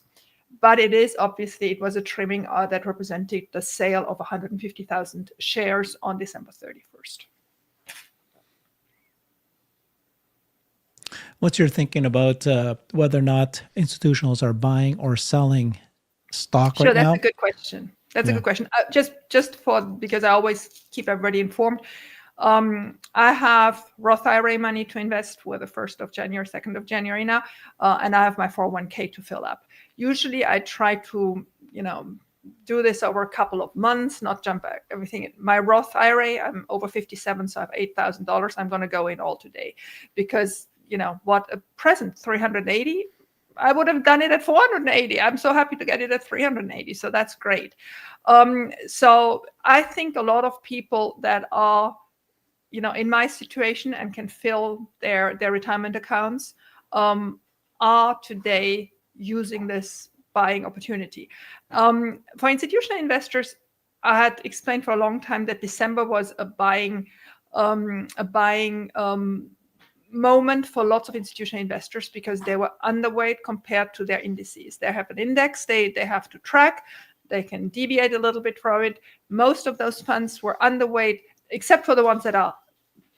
but it was a trimming that represented the sale of 150,000 shares on December 31st. What's your thinking about whether or not institutionals are buying or selling stock right now? Sure, that's a good question. That's a good question. Because I always keep everybody informed. I have Roth IRA money to invest for the 1st of January, 2nd of January now, and I have my 401k to fill up. Usually I try to, do this over a couple of months, not jump everything in. My Roth IRA, I'm over 57, so I have $8,000. I'm going to go in all today because, what a present, 380. I would have done it at 480. I'm so happy to get it at 380. So that's great. So I think a lot of people that are in my situation and can fill their retirement accounts are today using this buying opportunity. For institutional investors, I had explained for a long time that December was a buying moment for lots of institutional investors because they were underweight compared to their indices. They have an index they have to track. They can deviate a little bit from it. Most of those funds were underweight, except for the ones that are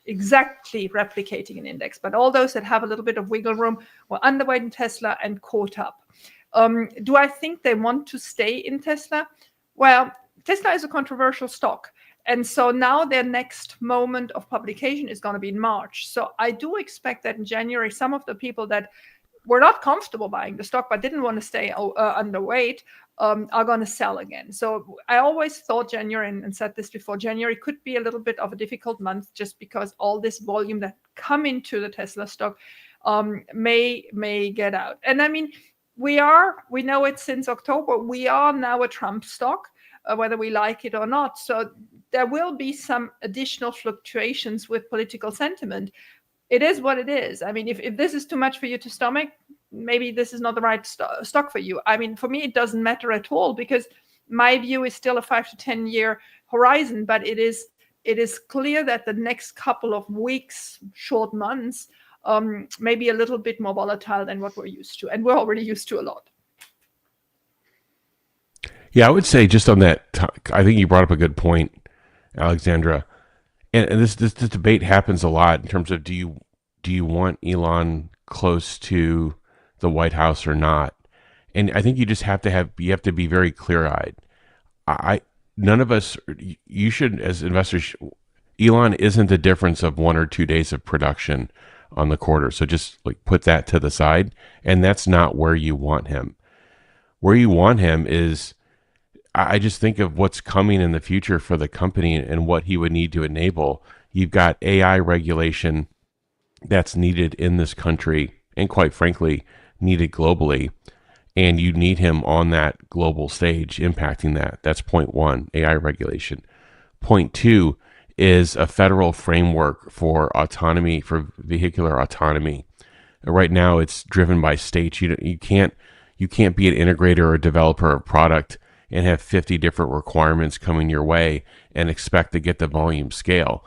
exactly replicating an index. But all those that have a little bit of wiggle room were underweight in Tesla and caught up. Do I think they want to stay in Tesla? Well, Tesla is a controversial stock. And so now their next moment of publication is going to be in March. So I do expect that in January, some of the people that were not comfortable buying the stock but didn't want to stay underweight are going to sell again. So I always thought January, and said this before, January could be a little bit of a difficult month just because all this volume that come into the Tesla stock may get out. And I mean, we know it since October, we are now a Trump stock, whether we like it or not. So there will be some additional fluctuations with political sentiment. It is what it is. I mean, if this is too much for you to stomach, maybe this is not the right stock for you. I mean, for me, it doesn't matter at all because my view is still a 5 to 10 year horizon, but it is clear that the next couple of weeks, short months, may be a little bit more volatile than what we're used to. And we're already used to a lot. Yeah, I would say just on that, I think you brought up a good point, Alexandra. And this debate happens a lot in terms of do you want Elon close to the White House or not? And I think you just have to be very clear-eyed. None of us, you should, as investors, Elon isn't the difference of 1 or 2 days of production on the quarter. So just like put that to the side, and that's not where you want him. Where you want him is, I just think of what's coming in the future for the company and what he would need to enable. You've got AI regulation that's needed in this country and quite frankly, needed globally. And you need him on that global stage impacting that. That's point one, AI regulation. Point two is a federal framework for autonomy, for vehicular autonomy. Right now it's driven by states. You can't be an integrator or a developer of product and have 50 different requirements coming your way and expect to get the volume scale.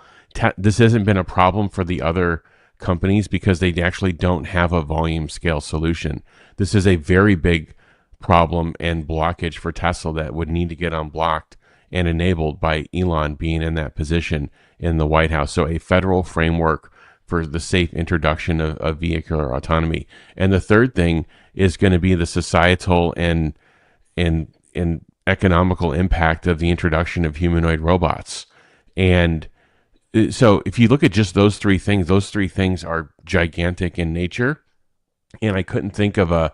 This hasn't been a problem for the other companies because they actually don't have a volume scale solution. This is a very big problem and blockage for Tesla that would need to get unblocked and enabled by Elon being in that position in the White House. So a federal framework for the safe introduction of vehicular autonomy. And the third thing is going to be the societal and economical impact of the introduction of humanoid robots. And so if you look at just those three things are gigantic in nature. And I couldn't think of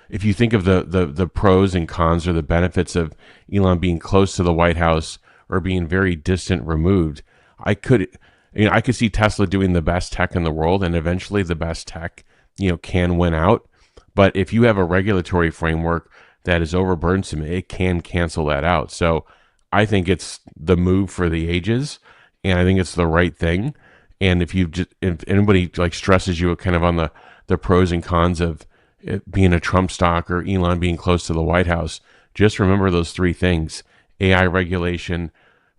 if you think of the pros and cons or the benefits of Elon being close to the White House or being very distant removed, I could see Tesla doing the best tech in the world, and eventually the best tech, can win out. But if you have a regulatory framework that is overburdensome, it can cancel that out. So I think it's the move for the ages, and I think it's the right thing. And if anybody like stresses you kind of on the pros and cons of it being a Trump stock or Elon being close to the White House, just remember those three things: AI regulation,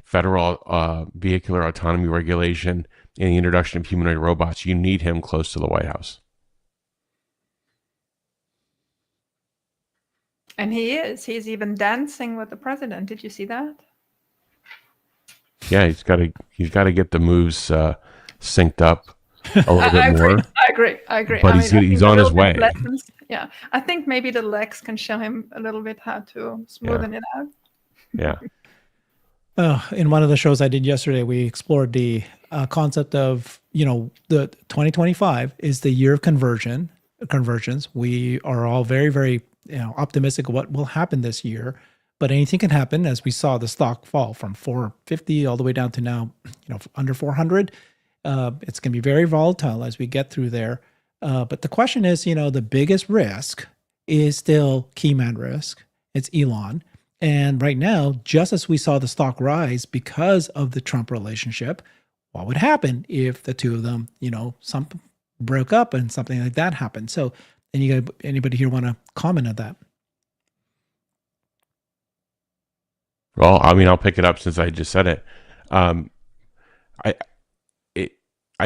federal vehicular autonomy regulation, and the introduction of humanoid robots. You need him close to the White House. And he is. He's even dancing with the president. Did you see that? Yeah, he's got to get the moves synced up a little bit more. I agree. But he's on his way. Yeah, I think maybe the legs can show him a little bit how to smoothen it out. Yeah. In one of the shows I did yesterday, we explored the concept of, the 2025 is the year of convergence. We are all very, very optimistic of what will happen this year, but anything can happen. As we saw the stock fall from 450 all the way down to now, under 400. It's going to be very volatile as we get through there. But the question is, the biggest risk is still key man risk. It's Elon. And right now, just as we saw the stock rise because of the Trump relationship, what would happen if the two of them, something broke up and something like that happened? So, anybody here want to comment on that? Well, I'll pick it up since I just said it. I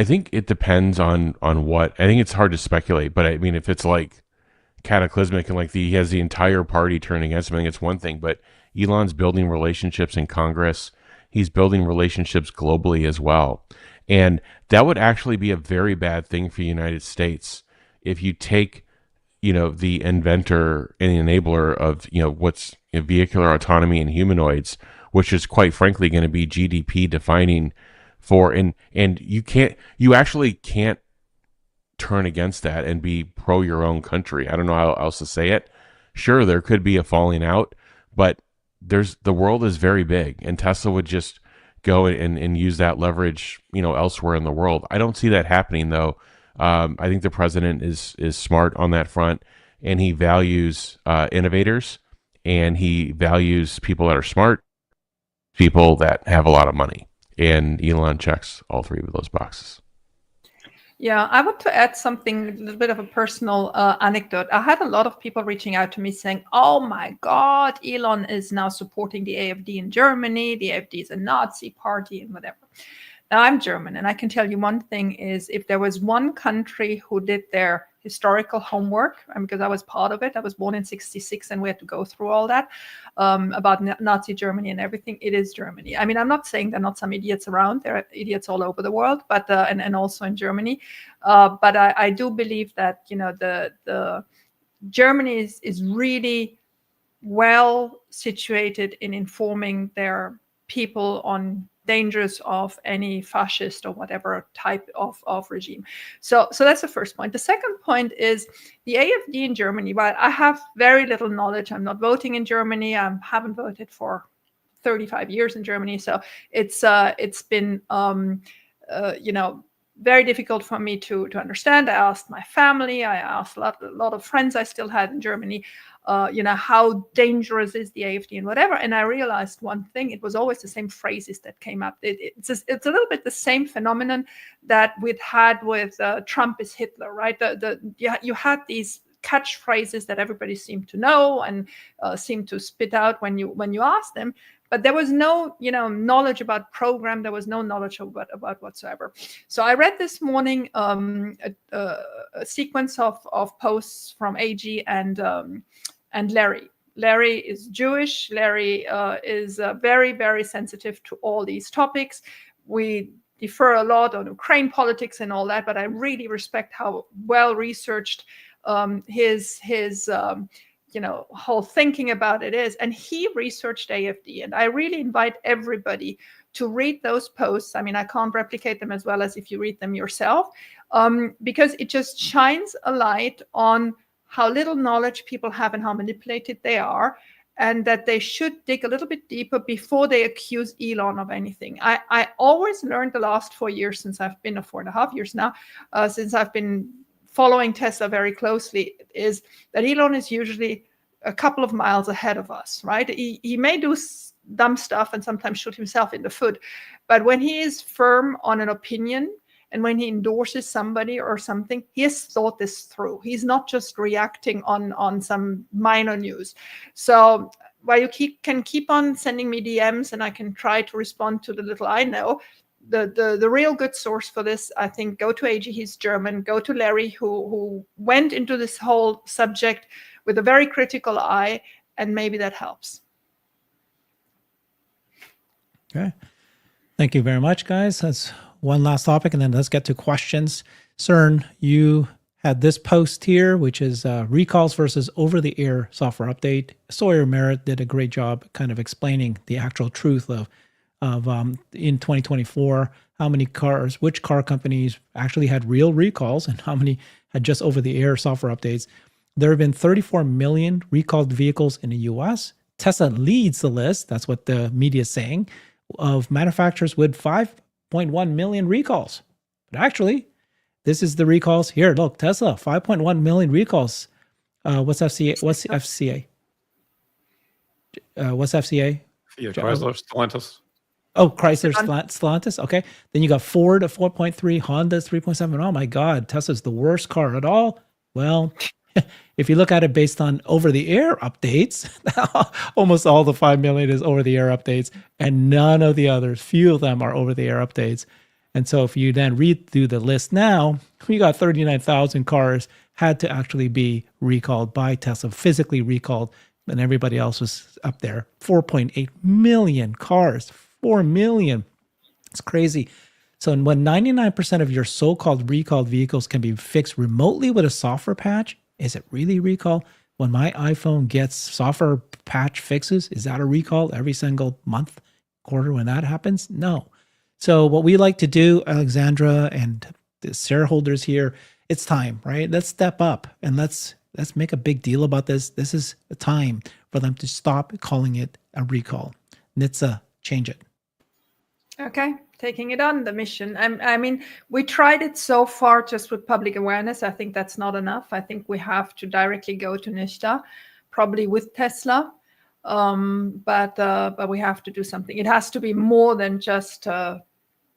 think it depends on what. I think it's hard to speculate, but I mean, if it's like cataclysmic and like he has the entire party turning against him, I think it's one thing. But Elon's building relationships in Congress. He's building relationships globally as well, and that would actually be a very bad thing for the United States if you take, the inventor and the enabler of what's vehicular autonomy and humanoids which is quite frankly going to be GDP defining for, and you actually can't turn against that and be pro your own country. I don't know how else to say it. Sure, there could be a falling out, but the world is very big, and Tesla would just go and use that leverage, elsewhere in the world. I don't see that happening though. I think the president is smart on that front, and he values innovators, and he values people that are smart, people that have a lot of money. And Elon checks all three of those boxes. Yeah, I want to add something, a little bit of a personal anecdote. I had a lot of people reaching out to me saying, oh my God, Elon is now supporting the AfD in Germany. The AfD is a Nazi party and whatever. Now, I'm German, and I can tell you one thing is, if there was one country who did their historical homework, because I was part of it, I was born in 1966, and we had to go through all that about Nazi Germany and everything, it is Germany. I mean, I'm not saying there are not some idiots around. There are idiots all over the world, but and also in Germany. But I do believe that, the Germany is really well situated in informing their people on dangers of any fascist or whatever type of regime. So that's the first point. The second point is the AfD in Germany. While I have very little knowledge, I'm not voting in Germany. I haven't voted for 35 years in Germany. So it's been very difficult for me to understand. I asked my family, I asked a lot of friends I still had in Germany, how dangerous is the AfD and whatever. And I realized one thing, it was always the same phrases that came up. It's a little bit the same phenomenon that we'd had with Trump is Hitler, right? You had these catchphrases that everybody seemed to know and seemed to spit out when you asked them. But there was no, knowledge about program. There was no knowledge about whatsoever. So I read this morning a sequence of posts from AG and Larry. Larry is Jewish. Larry is very, very sensitive to all these topics. We defer a lot on Ukraine politics and all that, but I really respect how well researched his whole thinking about it is. And he researched AfD, and I really invite everybody to read those posts. I mean, I can't replicate them as well as if you read them yourself, because it just shines a light on how little knowledge people have and how manipulated they are, and that they should dig a little bit deeper before they accuse Elon of anything. I always learned the last 4 years, since I've been 4.5 years now, since I've been following Tesla very closely, is that Elon is usually a couple of miles ahead of us, right? He may do dumb stuff and sometimes shoot himself in the foot, but when he is firm on an opinion and when he endorses somebody or something, he has thought this through. He's not just reacting on some minor news. So while you can keep on sending me DMs and I can try to respond to the little I know, the real good source for this, I think, go to AG, he's German, go to Larry, who went into this whole subject with a very critical eye, and maybe that helps. Okay. Thank you very much, guys. That's one last topic, and then let's get to questions. Cern, you had this post here, which is recalls versus over-the-air software update. Sawyer Merritt did a great job kind of explaining the actual truth of in 2024, how many cars, which car companies actually had real recalls and how many had just over-the-air software updates. There have been 34 million recalled vehicles in the US. Tesla leads the list, that's what the media is saying, of manufacturers with 5.1 million recalls. But actually, this is the recalls. Here, look, Tesla, 5.1 million recalls. What's FCA? What's FCA? What's FCA? Yeah, Chrysler, Stellantis. Oh, Chrysler, Stellantis. Okay. Then you got Ford at 4.3, Honda's 3.7. Oh my God, Tesla's the worst car at all. Well, if you look at it based on over-the-air updates, almost all the 5 million is over-the-air updates, and none of the others, few of them are over-the-air updates. And so if you then read through the list now, we got 39,000 cars had to actually be recalled by Tesla, physically recalled, and everybody else was up there. 4.8 million cars, 4 million. It's crazy. So when 99% of your so-called recalled vehicles can be fixed remotely with a software patch, is it really recall? when my iPhone gets software patch fixes, is that a recall every single month, quarter when that happens? No. So what we like to do, Alexandra and the shareholders here, it's time, right? Let's step up and let's make a big deal about this. This is the time for them to stop calling it a recall. NHTSA, change it. Okay, taking it on the mission. I mean, we tried it so far just with public awareness. I think that's not enough. I think we have to directly go to NHTSA, probably with Tesla. But we have to do something. It has to be more than just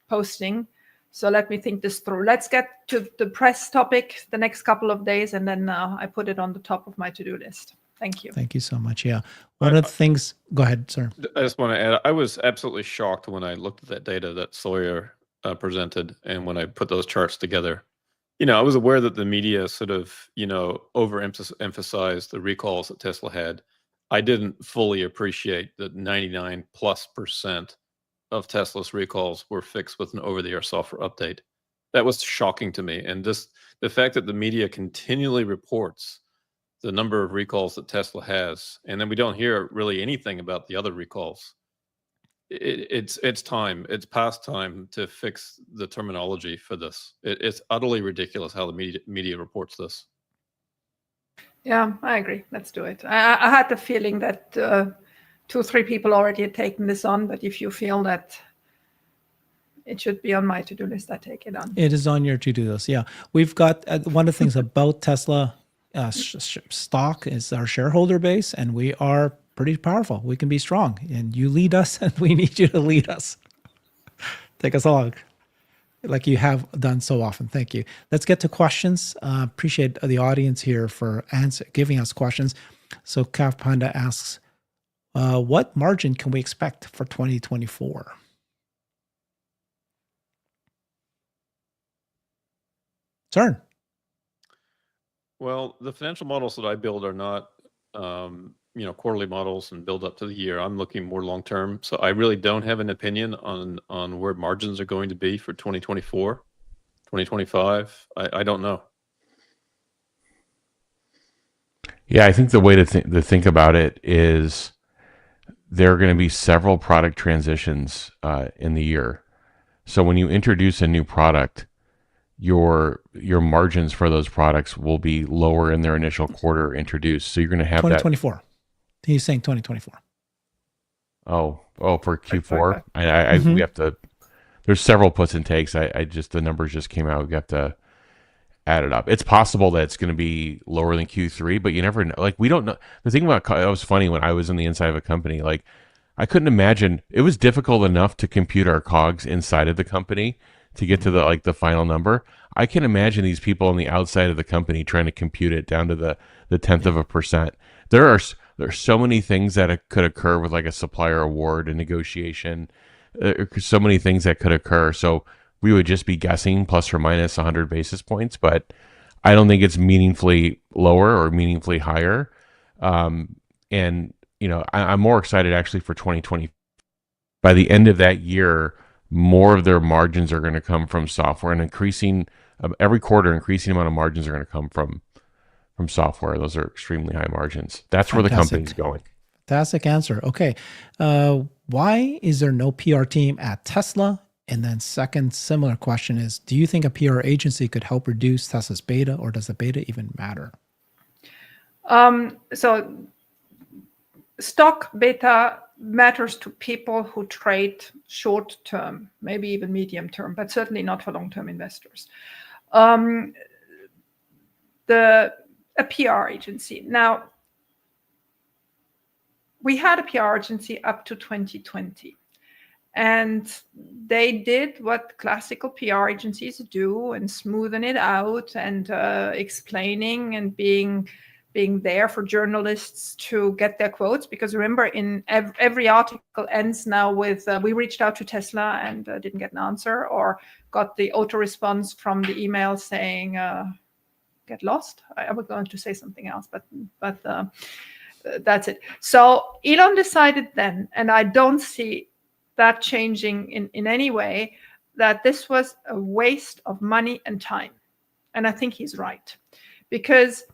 posting. So let me think this through. Let's get to the press topic the next couple of days, and then I put it on the top of my to-do list. Thank you. Thank you so much. Yeah. One of the things, go ahead, sir. I just want to add, I was absolutely shocked when I looked at that data that Sawyer presented, and when I put those charts together. I was aware that the media sort of, overemphasized the recalls that Tesla had. I didn't fully appreciate that 99+% of Tesla's recalls were fixed with an over-the-air software update. That was shocking to me. And just the fact that the media continually reports the number of recalls that Tesla has, and then we don't hear really anything about the other recalls. It's time. It's past time to fix the terminology for this. It's utterly ridiculous how the media reports this. Yeah, I agree. Let's do it. I had the feeling that 2 or 3 people already had taken this on, but if you feel that it should be on my to-do list, I take it on. It is on your to-do list. Yeah. We've got one of the things about Tesla stock is our shareholder base, and we are pretty powerful. We can be strong, and you lead us, and we need you to lead us. Take us along like you have done so often. Thank you. Let's get to questions. Appreciate the audience here for giving us questions. So Calf Panda asks, what margin can we expect for 2024? Cern. Well, the financial models that I build are not, quarterly models and build up to the year. I'm looking more long term, so I really don't have an opinion on where margins are going to be for 2024, 2025. I don't know. Yeah, I think the way to think about it is there are going to be several product transitions in the year. So when you introduce a new product, your margins for those products will be lower in their initial quarter introduced. So you're going to have 2024. He's saying 2024. Oh, for Q4. We have to. There's several puts and takes. I just the numbers just came out. We have to add it up. It's possible that it's going to be lower than Q3, but you never know. Like we don't know. The thing about it was funny when I was on the inside of a company. Like I couldn't imagine it was difficult enough to compute our COGS inside of the company to get to the final number. I can imagine these people on the outside of the company trying to compute it down to the 0.1%. There's so many things that could occur with like a supplier award, a negotiation, so many things that could occur. So we would just be guessing plus or minus 100 basis points, but I don't think it's meaningfully lower or meaningfully higher. And I'm more excited actually for 2020. By the end of that year, more of their margins are going to come from software, and increasing every quarter, increasing amount of margins are going to come from software. Those are extremely high margins. That's where the company's going. Fantastic answer. Okay. Why is there no PR team at Tesla? And then second similar question is, do you think a PR agency could help reduce Tesla's beta, or does the beta even matter? So stock beta matters to people who trade short term, maybe even medium term, but certainly not for long-term investors. A PR agency. Now, we had a PR agency up to 2020, and they did what classical PR agencies do and smoothing it out and explaining and being there for journalists to get their quotes. Because remember, in every article ends now with, we reached out to Tesla and didn't get an answer, or got the auto response from the email saying, get lost. I was going to say something else, but that's it. So Elon decided then, and I don't see that changing in any way, that this was a waste of money and time. And I think he's right, because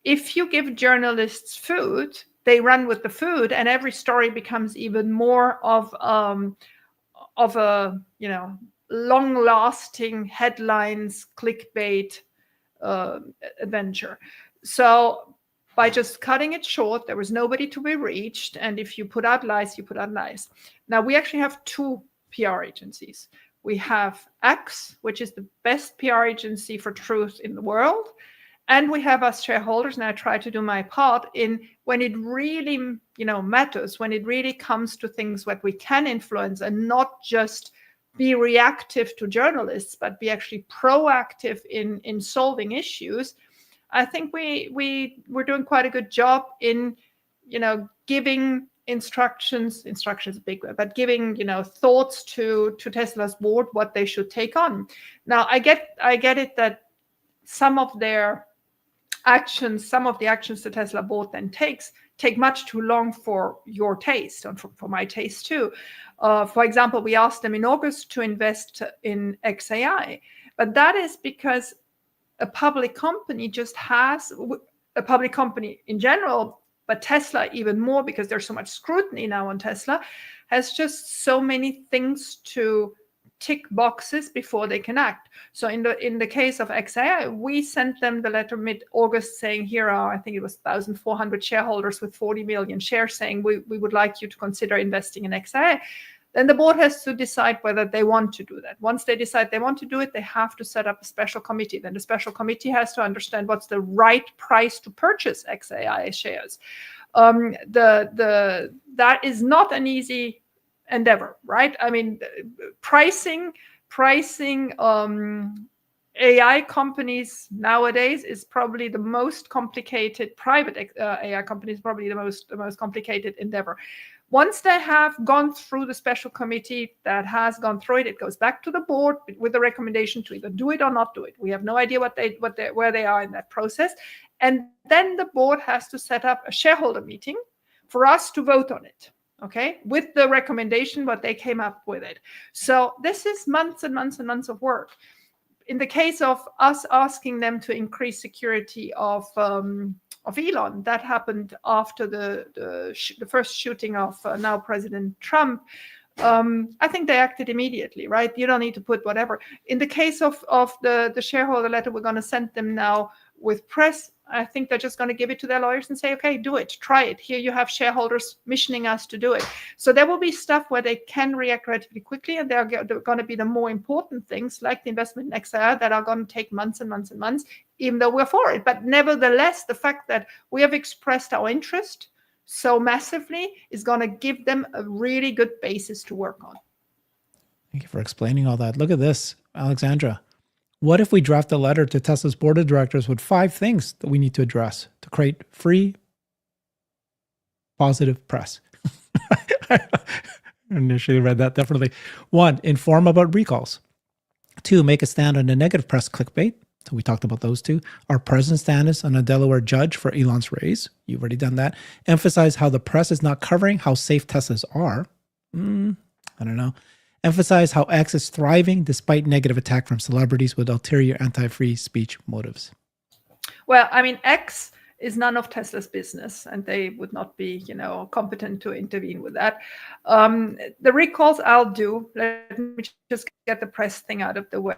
if you give journalists food, they run with the food, and every story becomes even more of a long-lasting headlines, clickbait adventure. So by just cutting it short, there was nobody to be reached, and if you put out lies, you put out lies. Now we actually have 2 PR agencies. We have X, which is the best PR agency for truth in the world. And we have us shareholders, and I try to do my part in when it really, matters, when it really comes to things that we can influence and not just be reactive to journalists, but be actually proactive in solving issues. I think we're doing quite a good job in, giving instructions is a big word, but giving, thoughts to Tesla's board what they should take on. Now, I get it that some of the actions the Tesla board then take much too long for your taste and for my taste too. For example, we asked them in August to invest in XAI, but that is because a public company a public company in general, but Tesla even more, because there's so much scrutiny now on Tesla, has just so many things to tick boxes before they can act. So in the case of XAI, we sent them the letter mid-August saying, here are, I think it was 1,400 shareholders with 40 million shares, saying we would like you to consider investing in XAI. Then the board has to decide whether they want to do that. Once they decide they want to do it, they have to set up a special committee. Then the special committee has to understand what's the right price to purchase XAI shares. That is not an easy endeavor, right? I mean, pricing AI companies nowadays is probably the most complicated. Private AI companies probably the most complicated endeavor. Once they have gone through the special committee that has gone through it, it goes back to the board with a recommendation to either do it or not do it. We have no idea where they are in that process, and then the board has to set up a shareholder meeting for us to vote on it. Okay, with the recommendation, what they came up with it. So this is months and months and months of work. In the case of us asking them to increase security of Elon, that happened after the first shooting of now President Trump. I think they acted immediately, right? You don't need to put whatever. In the case of the shareholder letter we're going to send them now with press, I think they're just going to give it to their lawyers and say, okay, do it, try it. Here you have shareholders missioning us to do it. So there will be stuff where they can react relatively quickly, and they're going to be the more important things, like the investment in XR, that are going to take months and months and months, even though we're for it. But nevertheless, the fact that we have expressed our interest so massively is going to give them a really good basis to work on. Thank you for explaining all that. Look at this, Alexandra. What if we draft a letter to Tesla's board of directors with 5 things that we need to address to create free, positive press? I initially read that, definitely. 1, inform about recalls. 2, make a stand on the negative press clickbait. So we talked about those 2. Our present status on a Delaware judge for Elon's raise. You've already done that. Emphasize how the press is not covering how safe Teslas are. I don't know. Emphasize how X is thriving despite negative attack from celebrities with ulterior anti-free speech motives. Well, I mean, X is none of Tesla's business, and they would not be, competent to intervene with that. The recalls I'll do. Let me just get the press thing out of the way.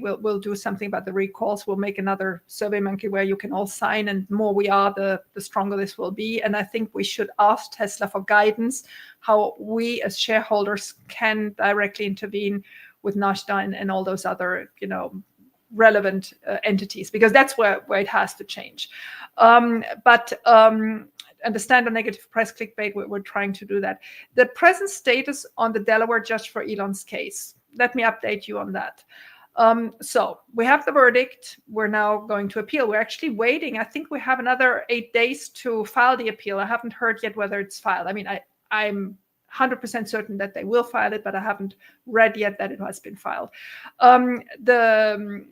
We'll do something about the recalls. We'll make another SurveyMonkey where you can all sign, and the more we are, the stronger this will be. And I think we should ask Tesla for guidance, how we as shareholders can directly intervene with NASDAQ and all those other, relevant entities, because that's where it has to change. But understand the negative press clickbait, we're trying to do that. The present status on the Delaware judge for Elon's case. Let me update you on that. So we have the verdict. We're now going to appeal. We're actually waiting. I think we have another 8 days to file the appeal. I haven't heard yet whether it's filed. I mean, I'm 100% certain that they will file it, but I haven't read yet that it has been filed. The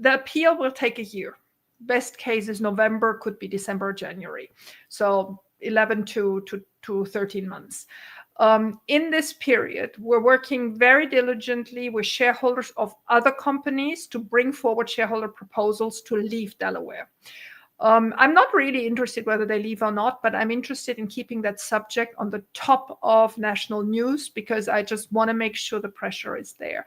appeal will take a year. Best case is November, could be December or January. So 11 to 13 months. In this period, we're working very diligently with shareholders of other companies to bring forward shareholder proposals to leave Delaware. I'm not really interested whether they leave or not, but I'm interested in keeping that subject on the top of national news because I just want to make sure the pressure is there.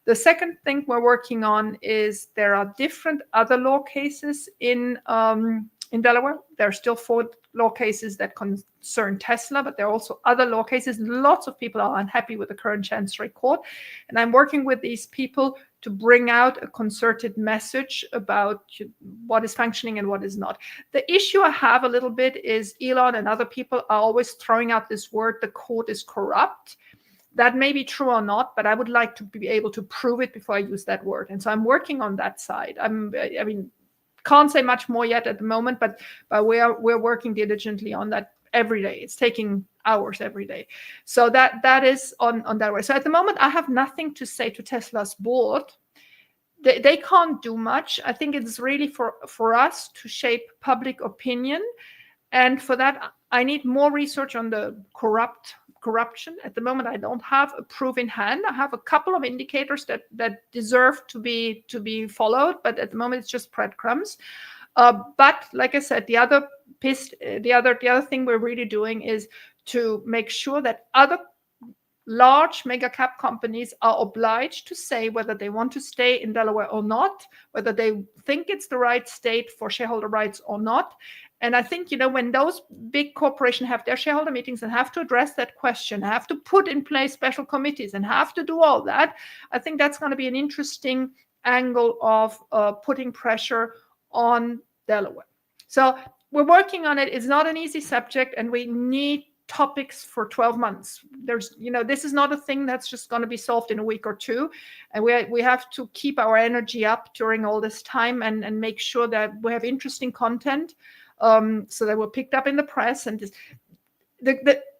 The second thing we're working on is there are different other law cases in Delaware. There are still 4 law cases that concern Tesla, but there are also other law cases. Lots of people are unhappy with the current Chancery Court. And I'm working with these people to bring out a concerted message about what is functioning and what is not. The issue I have a little bit is Elon and other people are always throwing out this word, the court is corrupt. That may be true or not, but I would like to be able to prove it before I use that word. And so I'm working on that side. Can't say much more yet at the moment, but we're working diligently on that every day. It's taking hours every day. So that is on that way. So at the moment, I have nothing to say to Tesla's board. They can't do much. I think it's really for us to shape public opinion. And for that, I need more research on the corruption. At the moment, I don't have a proof in hand. I have a couple of indicators that deserve to be followed, but at the moment it's just breadcrumbs. But like I said, the other thing we're really doing is to make sure that other large mega cap companies are obliged to say whether they want to stay in Delaware or not, whether they think it's the right state for shareholder rights or not. And I think, when those big corporations have their shareholder meetings and have to address that question, have to put in place special committees and have to do all that, I think that's going to be an interesting angle of putting pressure on Delaware. So we're working on it. It's not an easy subject, and we need topics for 12 months. This is not a thing that's just going to be solved in a week or two. And we have to keep our energy up during all this time and make sure that we have interesting content. So that were picked up in the press. And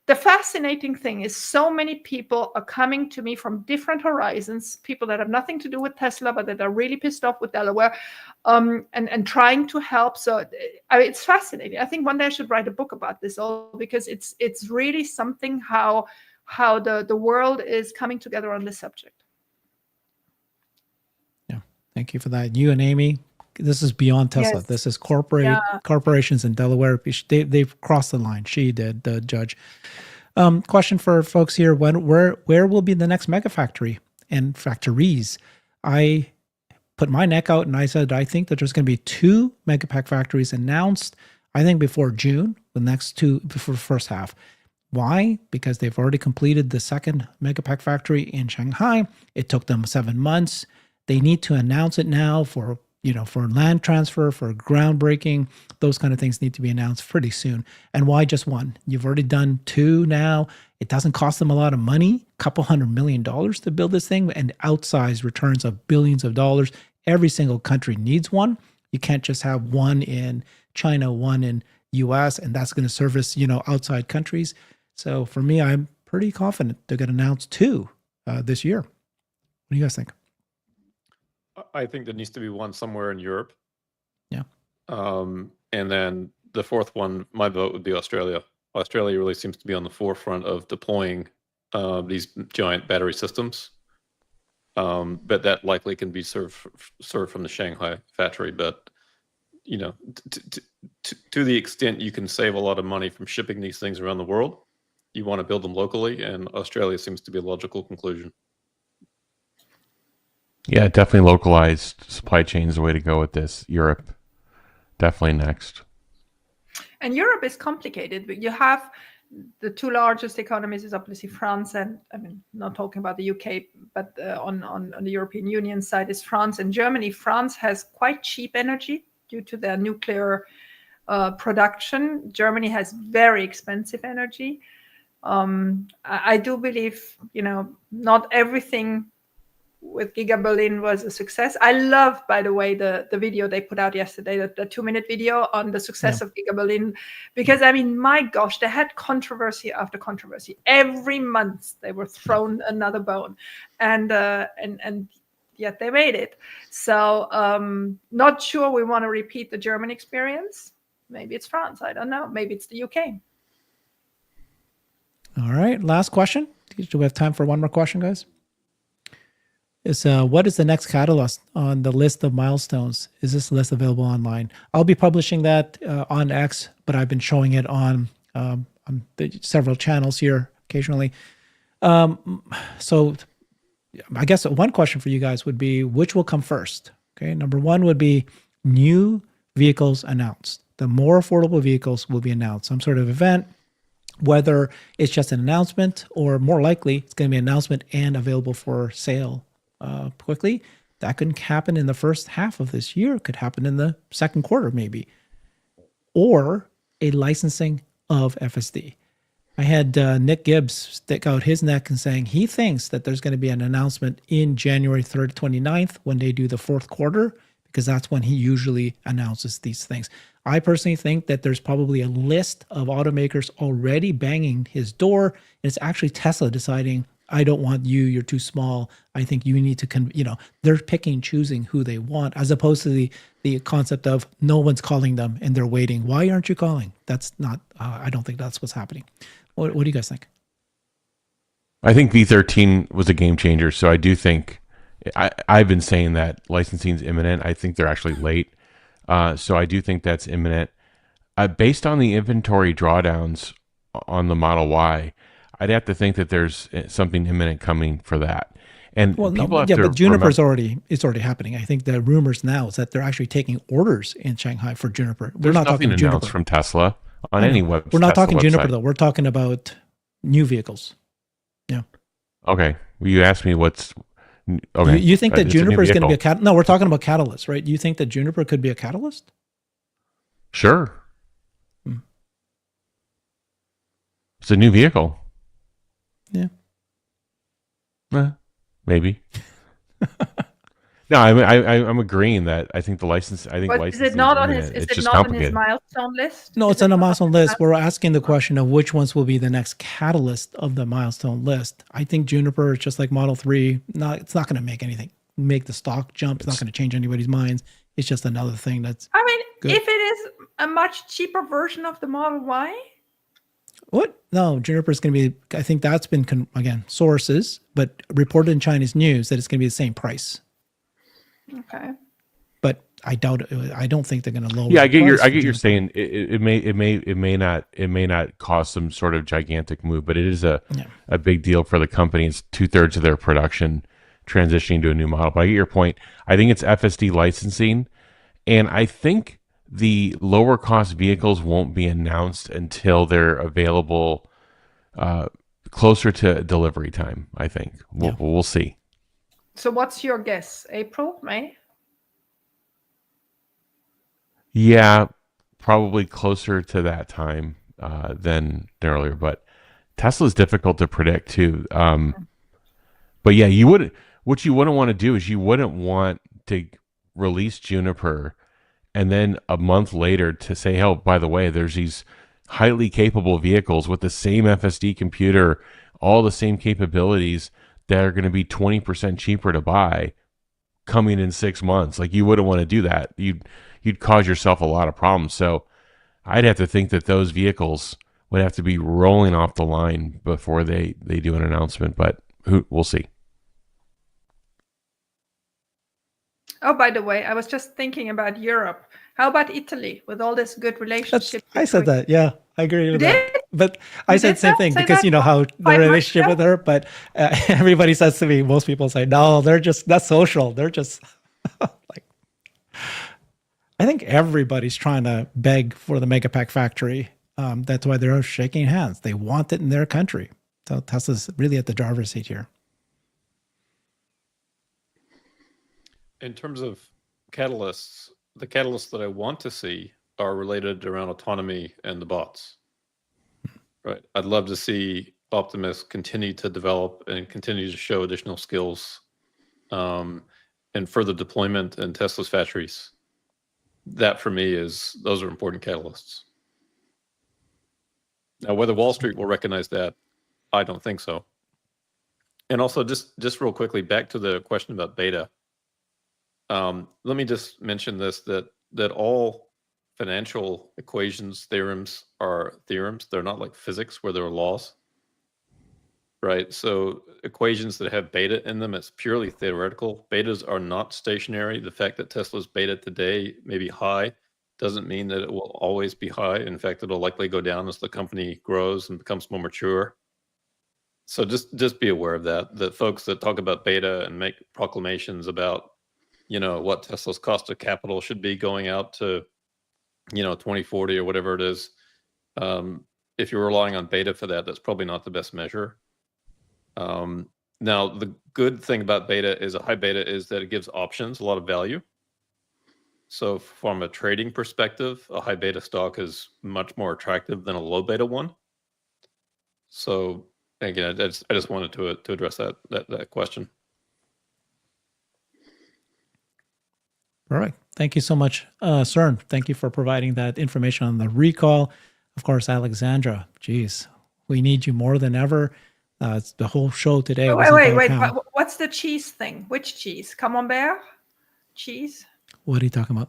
the fascinating thing is so many people are coming to me from different horizons, people that have nothing to do with Tesla, but that are really pissed off with Delaware, and trying to help. So it's fascinating. I think one day I should write a book about this all, because it's really something how the world is coming together on this subject. Yeah, thank you for that. You and Amy, this is beyond Tesla. Yes. This is corporations in Delaware. They've crossed the line. She did, the judge. Question for folks here: where will be the next mega factory and factories? I put my neck out and I said I think that there's going to be 2 megapack factories announced. I think before June, the next 2 before the first half. Why? Because they've already completed the second megapack factory in Shanghai. It took them 7 months. They need to announce it now for land transfer, for groundbreaking. Those kind of things need to be announced pretty soon. And why just 1? You've already done 2 now. It doesn't cost them a lot of money, a couple $100 million to build this thing, and outsized returns of billions of dollars. Every single country needs one. You can't just have 1 in China, 1 in US, and that's going to service, outside countries. So for me, I'm pretty confident they're going to announce 2 this year. What do you guys think? I think there needs to be 1 somewhere in Europe. Yeah. And then the 4th one, my vote would be Australia. Australia really seems to be on the forefront of deploying these giant battery systems. But that likely can be served from the Shanghai factory. But, to the extent you can save a lot of money from shipping these things around the world, you want to build them locally, and Australia seems to be a logical conclusion. Yeah, definitely localized supply chain is the way to go with this. Europe, definitely next. And Europe is complicated, but you have the 2 largest economies is obviously France and, not talking about the UK, but on the European Union side is France and Germany. France has quite cheap energy due to their nuclear production. Germany has very expensive energy. I do believe, not everything with Giga Berlin was a success. I love, by the way, the video they put out yesterday, the 2-minute video on the success of Giga Berlin, because my gosh, they had controversy after controversy. Every month they were thrown another bone, and yet they made it. So not sure we want to repeat the German experience. Maybe it's France. I don't know. Maybe it's the UK. All right. Last question. Do we have time for one more question, guys? is what is the next catalyst on the list of milestones? Is this list available online? I'll be publishing that on X, but I've been showing it on several channels here occasionally. So I guess one question for you guys would be, which will come first? Okay, number one would be new vehicles announced. The more affordable vehicles will be announced. Some sort of event, whether it's just an announcement or more likely it's going to be an announcement and available for sale quickly. That could happen in the first half of this year. It could happen in the second quarter maybe. Or a licensing of FSD. I had Nick Gibbs stick out his neck and saying he thinks that there's going to be an announcement in January 3rd, 29th when they do the fourth quarter, because that's when he usually announces these things. I personally think that there's probably a list of automakers already banging his door. And it's actually Tesla deciding, I don't want you, you're too small. I think you need to, they're picking, choosing who they want, as opposed to the concept of no one's calling them and they're waiting. Why aren't you calling? That's not, I don't think that's what's happening. What do you guys think? I think V13 was a game changer. So I do think, I've been saying that licensing is imminent. I think they're actually late. So I do think that's imminent. Based on the inventory drawdowns on the Model Y, I'd have to think that there's something imminent coming for that. And but Juniper's it's already happening. I think the rumors now is that they're actually taking orders in Shanghai for Juniper. We're not talking Juniper announced from Tesla on any web. We're not Tesla talking website. Juniper though. We're talking about new vehicles. Yeah. Okay. Well, you asked me what's okay. You think that Juniper is going to be a catalyst? No, we're talking about catalyst, right? You think that Juniper could be a catalyst? Sure. It's a new vehicle. Yeah. Maybe. No, I'm agreeing that I think the license. I think but licensing is it not on imminent. his? Is it's it just not on his complicated. milestone list? No, it's on a milestone list. We're asking the question of which ones will be the next catalyst of the milestone list. I think Juniper is just like Model 3. It's not going to make the stock jump. It's not going to change anybody's minds. It's just another thing that's. I mean, good. if it is a much cheaper version of the Model Y. What? No, Juniper is going to be, I think that's been, again, sources, but reported in Chinese news that it's going to be the same price. Okay. But I doubt it. I don't think they're going to lower. Yeah, I get you're saying it may not cause some sort of gigantic move, but it is a big deal for the company. It's 2/3 of their production transitioning to a new model. But I get your point. I think it's FSD licensing, and I think the lower cost vehicles won't be announced until they're available closer to delivery time. I think we'll see. So what's your guess? April, May? Yeah, probably closer to that time than earlier. But Tesla's difficult to predict too. But yeah, what you wouldn't want to do is you wouldn't want to release Juniper and then a month later to say, oh, by the way, there's these highly capable vehicles with the same FSD computer, all the same capabilities that are going to be 20% cheaper to buy coming in 6 months. Like, you wouldn't want to do that. You'd cause yourself a lot of problems. So I'd have to think that those vehicles would have to be rolling off the line before they do an announcement, but we'll see. Oh, by the way, I was just thinking about Europe. How about Italy with all this good relationship? I said that. Yeah, I agree with that. But I said the same thing Say because that you know how the 5 months relationship ago? with her. But everybody says to me, most people say, no, they're just that's social. They're just like. I think everybody's trying to beg for the Megapack factory. That's why they're shaking hands. They want it in their country. So Tesla's really at the driver's seat here. In terms of catalysts, the catalysts that I want to see are related around autonomy and the bots. Right. I'd love to see Optimus continue to develop and continue to show additional skills and further deployment in Tesla's factories. That for me those are important catalysts. Now, whether Wall Street will recognize that, I don't think so. And also, just real quickly, back to the question about beta. Let me just mention this, that all financial equations, theorems are theorems. They're not like physics where there are laws. right? So equations that have beta in them, it's purely theoretical. Betas are not stationary. The fact that Tesla's beta today may be high doesn't mean that it will always be high. In fact, it'll likely go down as the company grows and becomes more mature. So just be aware of that. The folks that talk about beta and make proclamations about, what Tesla's cost of capital should be going out to, 2040 or whatever it is. If you're relying on beta for that, that's probably not the best measure. Now, the good thing about beta is a high beta is that it gives options a lot of value. So from a trading perspective, a high beta stock is much more attractive than a low beta one. So again, I just wanted to address that question. All right. Thank you so much, Cern. Thank you for providing that information on the recall. Of course, Alexandra, geez, we need you more than ever. It's the whole show today. Wait. What's the cheese thing? Which cheese? Camembert cheese? What are you talking about?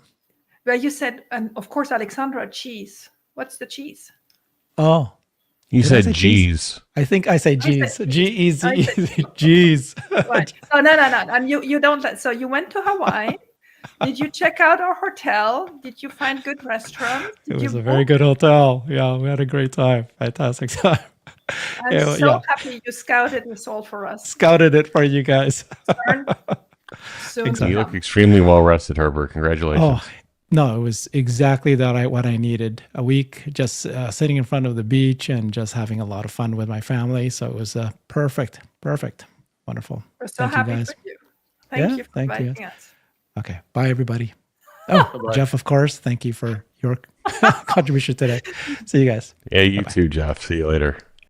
Well, you said, and of course, Alexandra, cheese. What's the cheese? Oh, You Did I said say G's. I think I say G's. said G-E-Z. G's. Right. Oh, no. And you don't let, so you went to Hawaii. Did you check out our hotel? Did you find good restaurants? It Did was you a very book? good hotel. Yeah, we had a great time. Fantastic time. I'm Yeah, so yeah. happy you scouted this all for us. Scouted it for you guys. Cern, soon to Exactly. You look come. extremely well rested, Herbert. Congratulations. Oh, no, it was exactly what I needed. A week just sitting in front of the beach and just having a lot of fun with my family. So it was perfect. Wonderful. We're so Thank you, happy guys. for you. Thank Yeah, you for thank you. inviting us. Okay. Bye, everybody. Oh, Bye-bye. Jeff, of course. Thank you for your contribution today. See you guys. Yeah, you too, Jeff. See you later.